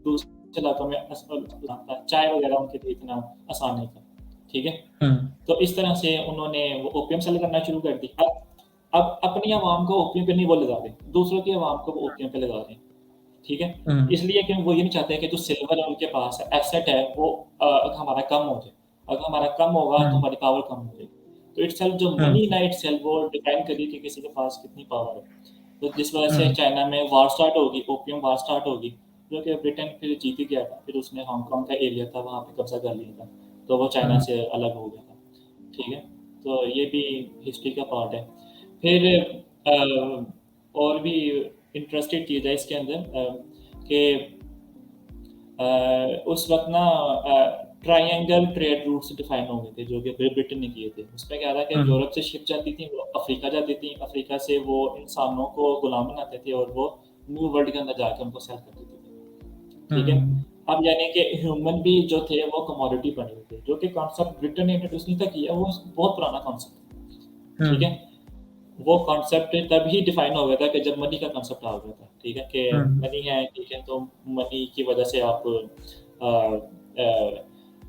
दूसरे इलाकों में आसान था, चाय वगैरह उनके लिए इतना आसान नहीं था, ठीक है। हम्म तो इस तरह से उन्होंने वो ओपीएम सेल करना शुरू कर दी। अब अपनी आवाम को ओपीएम पे नहीं वो लगा रहे, दूसरों की आवाम को वो ओपीएम पे लगा रहे हैं, ठीक है। हम्म इसलिए कि वो ये नहीं चाहते कि जो सिल्वर है उनके पास एसेट है वो हमारा कम हो जाए। अगर हमारा कम होगा तो हम्म हमारी पावर कम हो जाएगी। तो इटसेल्फ जो हम्म मनी ना इटसेल्फ वो डिपेंड करी कि किसी के पास कितनी पावर है। तो जिस वजह से हम्म चाइना में वार स्टार्ट होगी, ओपीएम वार स्टार्ट होगी, जो कि ब्रिटेन फिर जीत ही गया था। फिर उसने हांगकांग का एरिया था वहाँ पे कब्जा कर लिया था, तो वो चाइना हम्म से अलग हो गया था, ठीक है। तो ये भी हिस्ट्री का पार्ट है। फिर और भी इंटरेस्टेड चीज़ है इसके अंदर कि उस वक़्त ना ट्रायंगल ट्रेड रूट्स डिफाइन हो गए थे जो कि ब्रिटेन ने किए थे। उसमें क्या था कि हम्म यूरोप से शिप जाती थी, वो अफ्रीका जाती थी, अफ्रीका से वो इंसानों को गुलाम बनाते थे और वो न्यू वर्ल्ड के अंदर जाके उनको सेल कर देते थे, ठीक है। हम्म अब यानी कि ह्यूमन भी जो थे वो कमोडिटी बने हुए थे, जो कि कॉन्सेप्ट ब्रिटेन ने इंट्रोड्यूस नहीं था किया, वो बहुत पुराना कॉन्सेप्ट है, ठीक है। हम्म वो कॉन्सेप्ट तभी डिफाइन हो गया था कि जब मनी का कॉन्सेप्ट आ गया था, ठीक है। कि हम्म मनी है, ठीक है, तो मनी की वजह से आप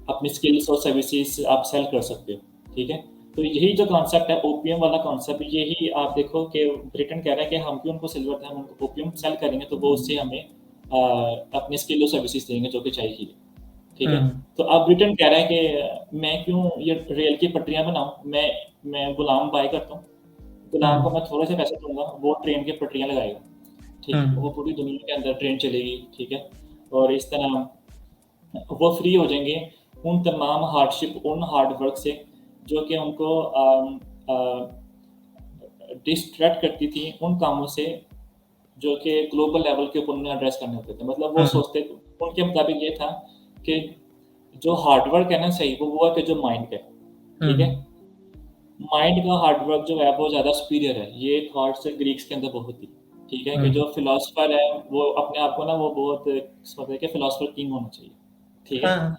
अपनी स्किल्स और सर्विसेज आप सेल कर सकते हो, ठीक है। तो यही जो कॉन्सेप्ट है ओपीएम वाला कॉन्सेप्ट, यही आप देखो कि ब्रिटेन कह रहा है कि हम भी उनको सिल्वर दें, हम उनको ओपीएम सेल करेंगे तो वो उससे हमें अपनी स्किल और सर्विसेज देंगे जो कि चाहिए, ठीक है। हम्म तो अब ब्रिटेन कह रहा है कि मैं क्यों ये रेल की पटरियां बनाऊं, मैं गुलाम बाय करता हूँ, गुलाम को हम्म मैं थोड़े से पैसे दूँगा, वो ट्रेन की पटरियाँ लगाएगा, ठीक है? वो हम्म पूरी दुनिया के अंदर ट्रेन चलेगी, ठीक है? और इस तरह वो फ्री हो जाएँगे उन तमाम हार्डशिप, उन हार्ड वर्क से जो कि उनको डिस्ट्रैक्ट करती थी उन कामों से जो कि ग्लोबल लेवल के ऊपर उन्हें एड्रेस करने होते थे। मतलब वो हम्म सोचते उनके मुताबिक ये था कि जो हार्ड वर्क है ना सही, वो है कि जो माइंड का है, ठीक है? हम्म माइंड का हार्ड वर्क जो है वो ज़्यादा सुपीरियर है। ये थॉट्स ग्रीक्स के अंदर बहुत थी, ठीक है? कि हम्म जो फिलॉसफर है वो अपने आप को ना वो बहुत समझते हैं कि फिलॉसफर किंग होना चाहिए, ठीक है? हाँ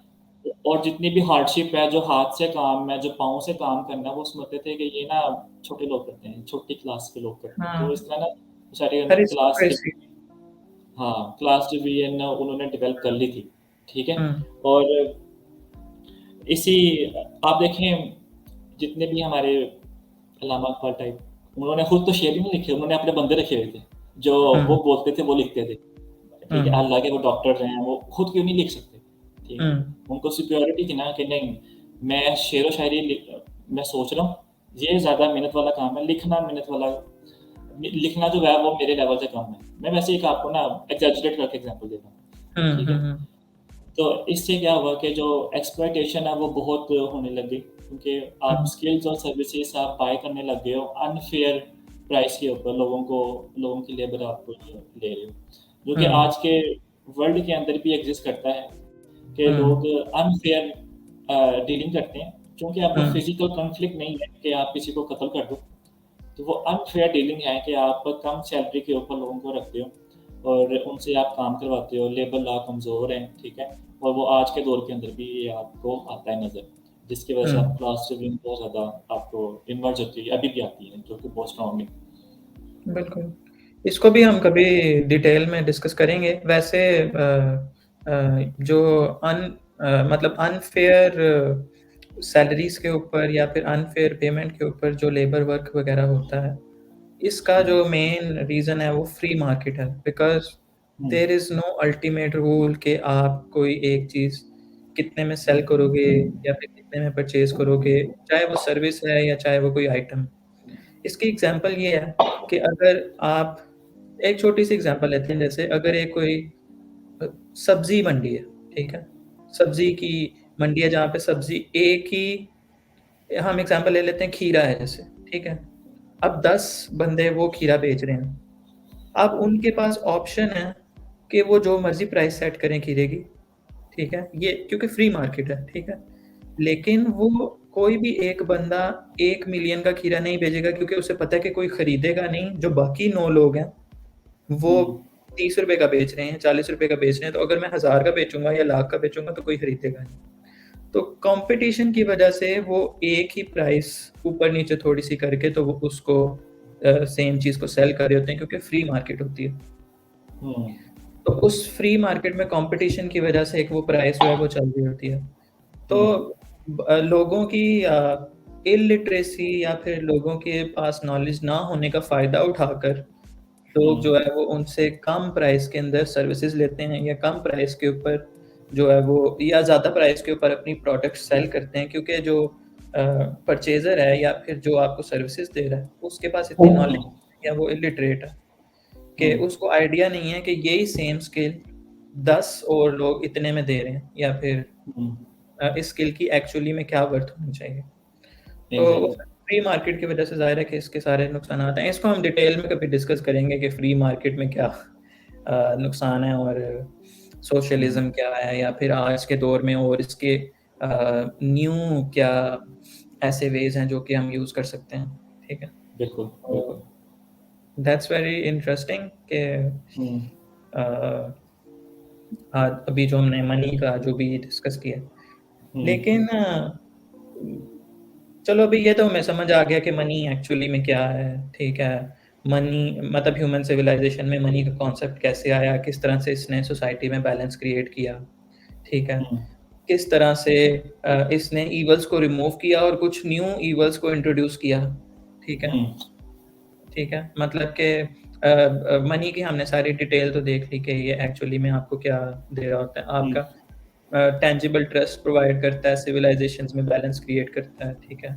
और जितनी भी हार्डशिप है, जो हाथ से काम है, जो पाँव से काम करना है, वो समझते थे कि ये ना छोटे लोग करते हैं, छोटी क्लास के लोग करते हैं। तो इस हाँ तरह ना सारी क्लास डिव अरिस्टोक्रेसी। हाँ, क्लास डिवीज़न उन्होंने डेवलप कर ली थी, ठीक है? हम्म और इसी आप देखें जितने भी हमारे अल्लामा इक़बाल टाइप, उन्होंने खुद तो शेर ही नहीं लिखे, उन्होंने अपने बंदे रखे हुए थे, जो वो हम्म बोलते थे वो लिखते थे, ठीक है? हम्म अल्लाह के वो डॉक्टर हैं, वो खुद क्यों नहीं लिख सकते, ठीक है? हम्म उनको सुपीरियॉरिटी थी ना कि नहीं, मैं शेरो शायरी मैं सोच रहा हूँ, ये ज़्यादा मेहनत वाला काम है, लिखना मेहनत वाला लिखना जो है वो मेरे लेवल से कम है। मैं वैसे एक आपको ना एक्ज़ैजरेट करके एग्ज़ाम्पल देता हूँ, ठीक है? हम्म तो इससे क्या हुआ कि जो एक्सप्लॉइटेशन है वो बहुत होने लग गई, क्योंकि आप हम्म स्किल्स और सर्विसेज आप बाय करने लग गए हो अनफेयर प्राइस के ऊपर, लोगों की लेबर आप ले रहे हो, जो कि हम्म आज के वर्ल्ड के अंदर भी एग्जिस्ट करता है कि लोग हम्म अनफेयर डीलिंग करते हैं, क्योंकि अब वो हम्म फिजिकल कॉन्फ्लिक्ट नहीं है कि आप किसी को कत्ल कर दो, तो वो अनफेयर डीलिंग है कि आप कम सैलरी के ऊपर लोगों को रखते हो और उनसे आप काम करवाते हो, लेबर लॉ कमज़ोर है, ठीक है? और वो आज के दौर के अंदर भी ये आपको आता है नज़र, जिसकी वजह से आप हम्म क्लास रिविंग बहुत ज़्यादा आपको इमर्ज होती है, अभी भी आती है, जो कि बहुत स्ट्रॉन्ग है। बिल्कुल। इसको भी हम कभी डिटेल में डिस्कस करेंगे। वैसे जो मतलब अनफेयर सैलरीज के ऊपर या फिर अनफेयर पेमेंट के ऊपर जो लेबर वर्क वगैरह होता है, इसका हुँ, जो मेन रीज़न है वो फ्री मार्केट है। Because hmm, there is no ultimate rule कि आप कोई एक चीज़ कितने में सेल करोगे या फिर कितने में परचेज़ करोगे, चाहे वो सर्विस है या चाहे वो कोई आइटम। इसकी एग्ज़ाम्पल ये है कि अगर आप एक छोटी-सी एग्ज़ाम्पल लेते हैं, जैसे अगर एक कोई सब्जी मंडी है, ठीक है? सब्जी की मंडी है जहाँ पे सब्जी एक ही, हम एग्जांपल ले लेते हैं खीरा है जैसे, ठीक है? अब 10 बंदे वो खीरा बेच रहे हैं। अब उनके पास ऑप्शन है कि वो जो मर्ज़ी प्राइस सेट करें खीरे की, ठीक है? ये क्योंकि फ्री मार्केट है, ठीक है? लेकिन वो कोई भी एक बंदा 1 मिलियन का खीरा नहीं बेचेगा क्योंकि उसे पता है कि कोई खरीदेगा नहीं, जो बाकी 9 लोग हैं, वो हुँ, 30 रुपए का बेच रहे हैं, 40 रुपए का बेच रहे हैं, तो अगर मैं 1000 का बेचूँगा या लाख का बेचूँगा तो कोई खरीदेगा नहीं। तो कंपटीशन की वजह से वो एक ही प्राइस ऊपर-नीचे थोड़ी-सी करके तो वो उसको सेम चीज़ को सेल कर रहे होते हैं क्योंकि फ्री मार्केट होती है। हुँ, तो उस फ्री मार्केट में कंपटीशन की वजह से एक वो प्राइस जो है वो चल रही होती है। तो हुँ, लोगों की इलिटरेसी या फिर लोगों के पास नॉलेज ना होने का फ़ायदा उठाकर हुँ, लोग जो है वो उनसे कम प्राइस के अंदर सर्विसेज़ लेते हैं या कम प्राइस के ऊपर जो है वो या ज़्यादा प्राइस के ऊपर अपनी प्रोडक्ट सेल करते हैं क्योंकि जो परचेज़र है या फिर जो आपको सर्विसेज़ दे रहा है, उसके पास इतनी हुँ, नॉलेज या वो इलिटरेट है कि हुँ, उसको आइडिया नहीं है कि यही सेम स्किल 10 और लोग इतने में दे रहे हैं या फिर हुँ, इस स्किल की एक्चुअली में क्या वर्थ होनी चाहिए। तो एग्ज़ैक्टली। फ्री मार्केट की वजह से ज़ाहिर है कि इसके सारे नुकसानात हैं। इसको हम डिटेल में कभी डिस्कस करेंगे कि फ्री मार्केट में क्या नुकसान है और हुँ, सोशलिज़्म क्या है या फिर आज के दौर में और इसके न्यू क्या ऐसे वेज़ हैं जो कि हम यूज़ कर सकते हैं, ठीक है? बिल्कुल, बिल्कुल। तो दैट्स वेरी इंटरेस्टिंग कि हुँ, अ, आज अभी जो हमने मनी का जो भी डिस्कस किया। हुँ, लेकिन चलो अभी ये तो हमें समझ आ गया कि मनी एक्चुअली में क्या है, ठीक है? मनी मतलब ह्यूमन सिविलाइज़ेशन में मनी का कॉन्सेप्ट कैसे आया, किस तरह से इसने सोसाइटी में बैलेंस क्रिएट किया, ठीक है? हुँ, किस तरह से इसने इविल्स को रिमूव किया और कुछ न्यू इविल्स को इंट्रोड्यूस किया, ठीक है? हुँ, ठीक है? मतलब कि मनी की हमने सारी डिटेल तो देख ली कि ये एक्चुअली में आपको क्या दे रहा होता है। हुँ, आपका टेंजिबल ट्रस्ट प्रोवाइड करता है, सिविलाइज़ेशंस में बैलेंस क्रिएट करता है, ठीक है?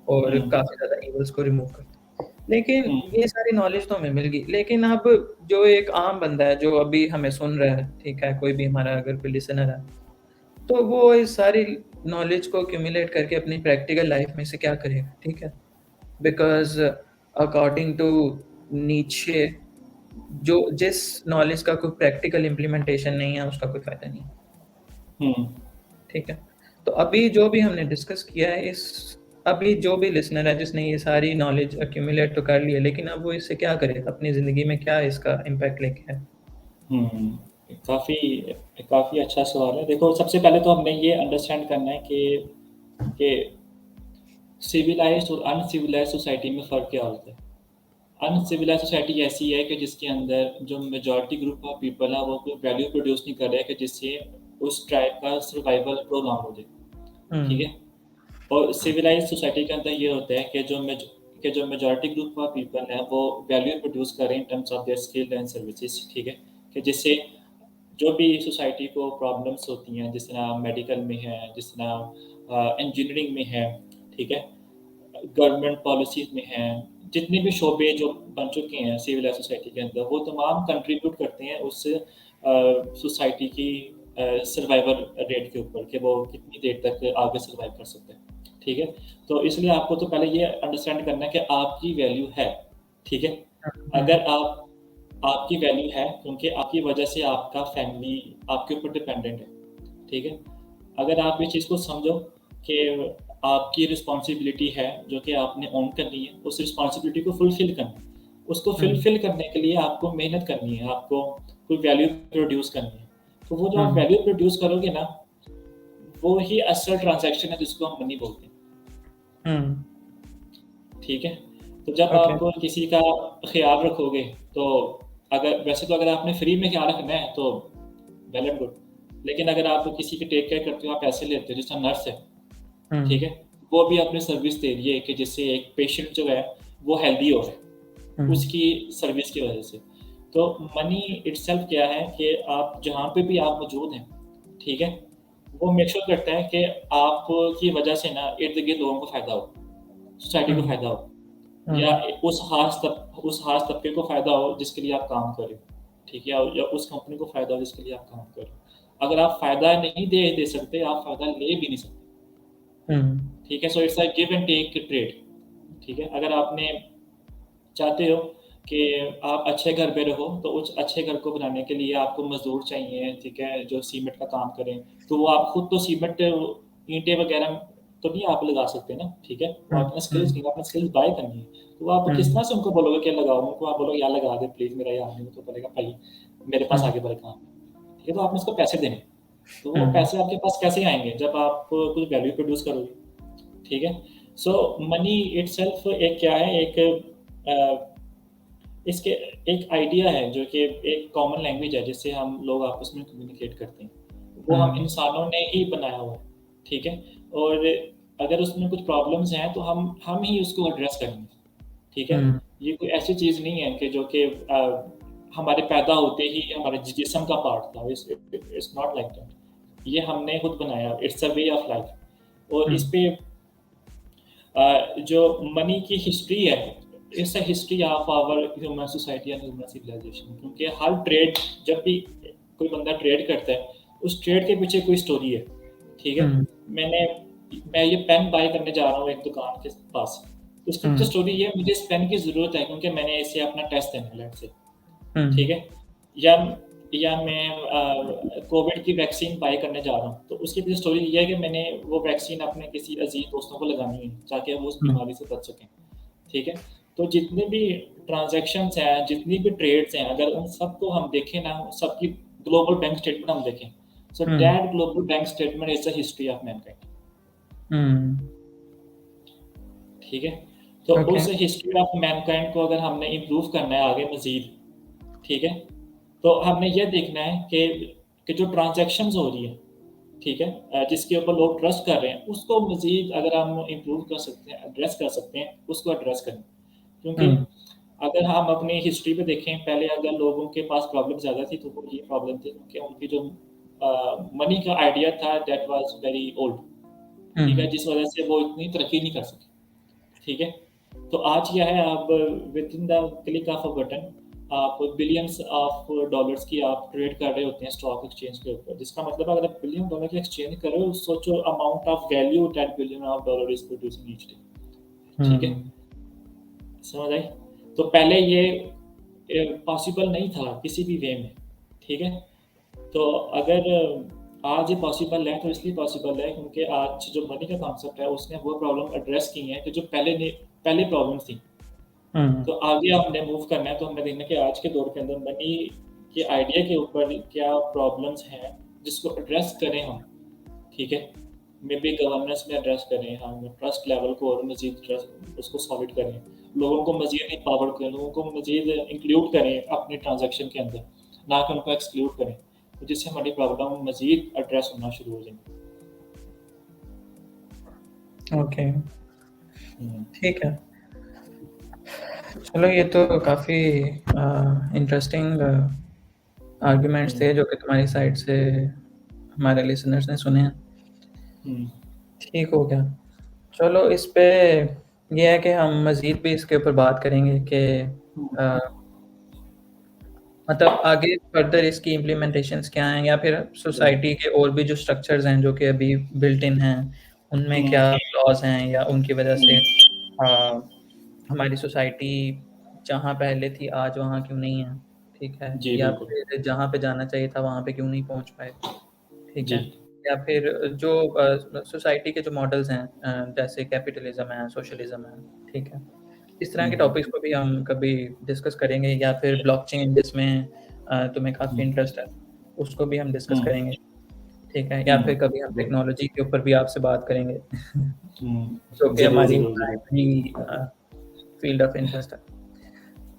और हुँ, काफ़ी ज़्यादा इविल्स को रिमूव करता है। लेकिन हुँ, ये सारी नॉलेज तो हमें मिल गई, लेकिन अब जो एक आम बंदा है, जो अभी हमें सुन रहा है, ठीक है? कोई भी हमारा अगर कोई लिसनर है, तो वो इस सारी नॉलेज को एक्यूमुलेट करके अपनी प्रैक्टिकल लाइफ़ में से क्या करेगा, ठीक है? बिकॉज़ अकॉर्डिंग टू नीत्शे जो जिस नॉलेज का कोई प्रैक्टिकल इम्प्लीमेंटेशन नहीं है, उसका कोई फ़ायदा नहीं है, हुँ, ठीक है? तो अभी जो भी हमने डिस्कस किया है अभी जो भी लिसनर है जिसने ये सारी नॉलेज एक्यूमुलेट तो कर ली है, लेकिन अब वो इससे क्या करेगा? अपनी ज़िंदगी में क्या इसका इम्पैक्ट लेके आए? हुँ। काफ़ी काफ़ी अच्छा सवाल है। देखो, सबसे पहले तो हमने ये अंडरस्टैंड करना है कि सिविलाइज़्ड और अनसिविलाइज़्ड सोसाइटी में फ़र्क क्या होता है। अनसिविलाइज़्ड सोसाइटी ऐसी है कि जिसके अंदर जो मेजॉरिटी ग्रुप ऑफ पीपल है, वो कोई वैल्यू प्रोड्यूस नहीं कर रहे हैं कि जिससे उस ट्राइब का सर्वाइवल प्रोलॉन्ग हो जाए, हुँ, ठीक है? और सिविलाइज्ड सोसाइटी के अंदर ये होता है कि जो मेजॉरिटी ग्रुप ऑफ पीपल है वो वैल्यू प्रोड्यूस करें in terms of their skill and services, ठीक है? कि जिससे जो भी सोसाइटी को प्रॉब्लम्स होती हैं, जिस तरह मेडिकल में है, जिस तरह इंजीनियरिंग में है, ठीक है? गवर्नमेंट पॉलिसीज़ में हैं, जितने भी शोबे जो बन चुके हैं सिविलाइज़ सोसाइटी के अंदर, वो तमाम कंट्रीब्यूट करते हैं उस सोसाइटी की सर्वाइवल रेट के ऊपर कि वो कितनी देर तक आगे सर्वाइव कर सकते हैं, ठीक है? तो इसलिए आपको तो पहले ये अंडरस्टैंड करना है कि आपकी वैल्यू है, ठीक है? हुँ, अगर आपकी वैल्यू है क्योंकि आपकी वजह से आपका फैमिली आपके ऊपर डिपेंडेंट है, ठीक है? अगर आप इस चीज़ को समझो कि आपकी रिस्पॉन्सिबिलिटी है जो कि आपने ऑन करनी है, उस रिस्पॉन्सिबिलिटी को फुलफ़िल करना है। उसको हुँ, फुलफ़िल करने के लिए आपको मेहनत करनी है, आपको कोई वैल्यू प्रोड्यूस करनी है। तो वो जो आप हुँ, वैल्यू प्रोड्यूस करोगे ना, वो ही असल ट्रांज़ैक्शन है जिसको हम मनी बोलते हैं, हुँ, ठीक है? तो जब ओके, आप किसी का ख़्याल रखोगे, तो अगर वैसे तो अगर आपने फ्री में ख़्याल रखना है तो वेल एंड गुड। लेकिन अगर आप किसी की टेक केयर करते हो, आप पैसे लेते हो, जैसे नर्स है, हुँ, ठीक है? वो भी अपनी सर्विस दे रही है कि जिससे एक पेशेंट जो है वो हेल्दी हो, हुँ, उसकी सर्विस की वज़ह से। तो मनी इटसेल्फ क्या है कि आप जहाँ पे भी आप मौजूद हैं, ठीक है? वो मेक श्योर करता है कि आपकी वज़ह से ना इर्द-गिर्द लोगों को फ़ायदा हो, सोसाइटी को हुँ, फ़ायदा हो हुँ, या उस ख़ास तबके को फ़ायदा हो जिसके लिए आप काम कर रहे हो, ठीक है, या उस कंपनी को फ़ायदा हो जिसके लिए आप काम कर रहे हो। अगर आप फ़ायदा नहीं दे सकते, आप फ़ायदा ले भी नहीं सकते। हम्म ठीक है, so it's a give and take trade. ठीक है, अगर आपने चाहते हो कि आप अच्छे घर पे रहो, तो उस अच्छे घर को बनाने के लिए आपको मज़दूर चाहिए, ठीक है, जो सीमेंट का काम करें। तो वो आप खुद तो सीमेंट, ईंटें वगैरह तो नहीं आप लगा सकते ना, ठीक है? वो हम्म अपना स्किल्स हम्म नहीं, अपना स्किल्स बाय करनी है। तो वो आप किस हम्म तरह से उनको बोलोगे कि लगाओ? उनको आप बोलोगे यार लगा दे प्लीज़, मेरा यार नहीं, तो बोलेगा भाई मेरे पास हम्म आके बड़ा काम है। ठीक है, तो आपने उसको पैसे देने हैं। तो वो हम्म पैसे आपके पास कैसे आएँगे? जब आप कुछ वैल्यू प्रोड्यूस करोगे, ठीक है? सो मनी इटसेल्फ एक क्या है, एक इसके एक आइडिया है जो कि एक कॉमन लैंग्वेज है जिससे हम लोग आपस में कम्युनिकेट करते हैं। वो हम हम्म इंसानों ने ही बनाया हुआ है, ठीक है? और अगर उसमें कुछ प्रॉब्लम्स हैं तो हम ही उसको एड्रेस करेंगे, ठीक है? हम्म ये कोई ऐसी चीज़ नहीं है कि जो कि हमारे पैदा होते ही हमारे जिस्म का पार्ट था। It's not like that. ये हमने खुद बनाया, it's a way of life. और इस हम्म पे जो मनी की हिस्ट्री है, it's a history of our human society and human civilisation. क्योंकि हर ट्रेड, जब भी कोई बंदा ट्रेड करता है, उस ट्रेड के पीछे कोई स्टोरी है, ठीक है? हम्म मैंने मैं ये पेन बाय करने जा रहा हूँ एक दुकान के पास, तो उसके पीछे हम्म स्टोरी ये है, मुझे इस पेन की ज़रूरत है क्योंकि मैंने इसे अपना टेस्ट देना है, लेट्स से, हम्म ठीक है? या या मैं कोविड की वैक्सीन बाय करने जा रहा हूँ, तो उसके पीछे स्टोरी ये है कि मैंने वो वैक्सीन अपने किसी अज़ीज़ दोस्तों को लगानी है ताकि वो उस हम्म बीमारी से बच सकें, ठीक है? तो जितने भी ट्रांज़ैक्शंस हैं, जितनी भी ट्रेड्स हैं, अगर उन सबको हम देखें ना, सबकी ग्लोबल बैंक स्टेटमेंट हम देखें, so hmm that global bank statement is the history of mankind, hmm ठीक है? तो ओके उस हिस्ट्री ऑफ मैनकाइंड को अगर हमने इम्प्रूव करना है आगे मज़ीद, ठीक है? तो हमने ये देखना है कि जो ट्रांज़ैक्शंस हो रही है, ठीक है? जिसके ऊपर लोग ट्रस्ट कर रहे हैं, उसको मज़ीद अगर हम इम्प्रूव कर सकते हैं, एड्रेस कर सकते हैं, उसको एड्रेस करें। क्योंकि हम्म अगर हम अपनी हिस्ट्री पे देखें, पहले अगर लोगों के पास प्रॉब्लम ज़्यादा थी, तो वो ये प्रॉब्लम थी क्योंकि उनकी जो मनी का आइडिया था दैट वाज़ वेरी ओल्ड, ठीक है? हम्म जिस वज़ह से वो इतनी तरक्की नहीं कर सके, ठीक है? तो आज क्या है, आप within the click of a button आप बिलियंस ऑफ डॉलर्स की आप ट्रेड कर रहे होते हैं स्टॉक एक्सचेंज के ऊपर। जिसका मतलब अगर आप बिलियन डॉलर की एक्सचेंज कर रहे हो, सोचो amount of value that billion of dollar is producing each day, ठीक है? हम्म समझ आई? तो पहले ये पॉसिबल नहीं था किसी भी वे में, ठीक है? तो अगर आज ये पॉसिबल है, तो इसलिए पॉसिबल है क्योंकि आज जो मनी का कॉन्सेप्ट है, उसने वो प्रॉब्लम एड्रेस की हैं कि जो पहले प्रॉब्लम्स थी। हम्म तो आगे हमने मूव करना है, तो हमें देखना है कि आज के दौर के अंदर मनी के आइडिया के ऊपर क्या प्रॉब्लम्स हैं, जिसको एड्रेस करें हम, ठीक है? मेबी गवर्नेंस में एड्रेस करें हम, ट्रस्ट लेवल को और मज़ीद ट्रस्ट उसको सॉलिड करें, लोगों को मज़ीद एम्पावर करें, लोगों को मज़ीद इंक्लूड करें अपने ट्रांज़ैक्शन के अंदर, ना कि उनको एक्सक्लूड करें, तो जिससे हमारी प्रॉब्लम मज़ीद एड्रेस होना शुरू हो जाएँगी। ओके हुँ, ठीक है चलो ये तो काफ़ी इंटरेस्टिंग आर्ग्यूमेंट्स हुँ, थे जो कि तुम्हारी साइड से हमारे लिसनर्स ने सुने हैं हुँ, ठीक हो गया चलो इस पे ये है कि हम मज़ीद भी इसके ऊपर बात करेंगे कि हुँ, अ, मतलब आगे फर्दर इसकी इम्प्लीमेंटेशंस क्या हैं या फिर राइट, सोसाइटी के और भी जो स्ट्रक्चर्स हैं जो कि अभी बिल्ट इन हैं उनमें हुँ, क्या फ्लॉज हैं या उनकी वजह से हुँ, हमारी सोसाइटी जहाँ पहले थी आज वहाँ क्यों नहीं है ठीक है जी, या बिल्कुल, फिर जहाँ पे जाना चाहिए था वहाँ पे क्यों नहीं पहुँच पाए ठीक जी, है या फिर जो सोसाइटी के जो मॉडल्स हैं जैसे कैपिटलिज्म है सोशलिज्म है ठीक है इस तरह हुँ, के टॉपिक्स को भी हम कभी डिस्कस करेंगे या फिर ब्लॉकचेन जिसमें तुम्हें काफ़ी हुँ, इंटरेस्ट है उसको भी हम डिस्कस हुँ, करेंगे ठीक है या हुँ, फिर कभी हम गुड, टेक्नोलॉजी के ऊपर भी आपसे बात करेंगे जो कि ज़रूर, हमारी ज़रूर, ज़रूर। फील्ड ऑफ इंटरेस्ट है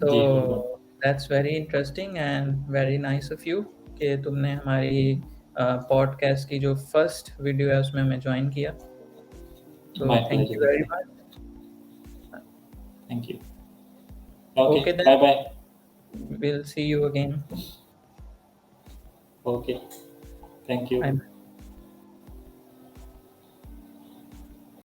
तो जी, बिल्कुल। That's very interesting and very nice of you कि तुमने हमारी पॉडकास्ट की जो फर्स्ट वीडियो है उसमें हमें ज्वाइन किया तो my thank pleasure, you very okay, much thank you. Okay, okay then bye bye. Will see you again okay, thank you. Bye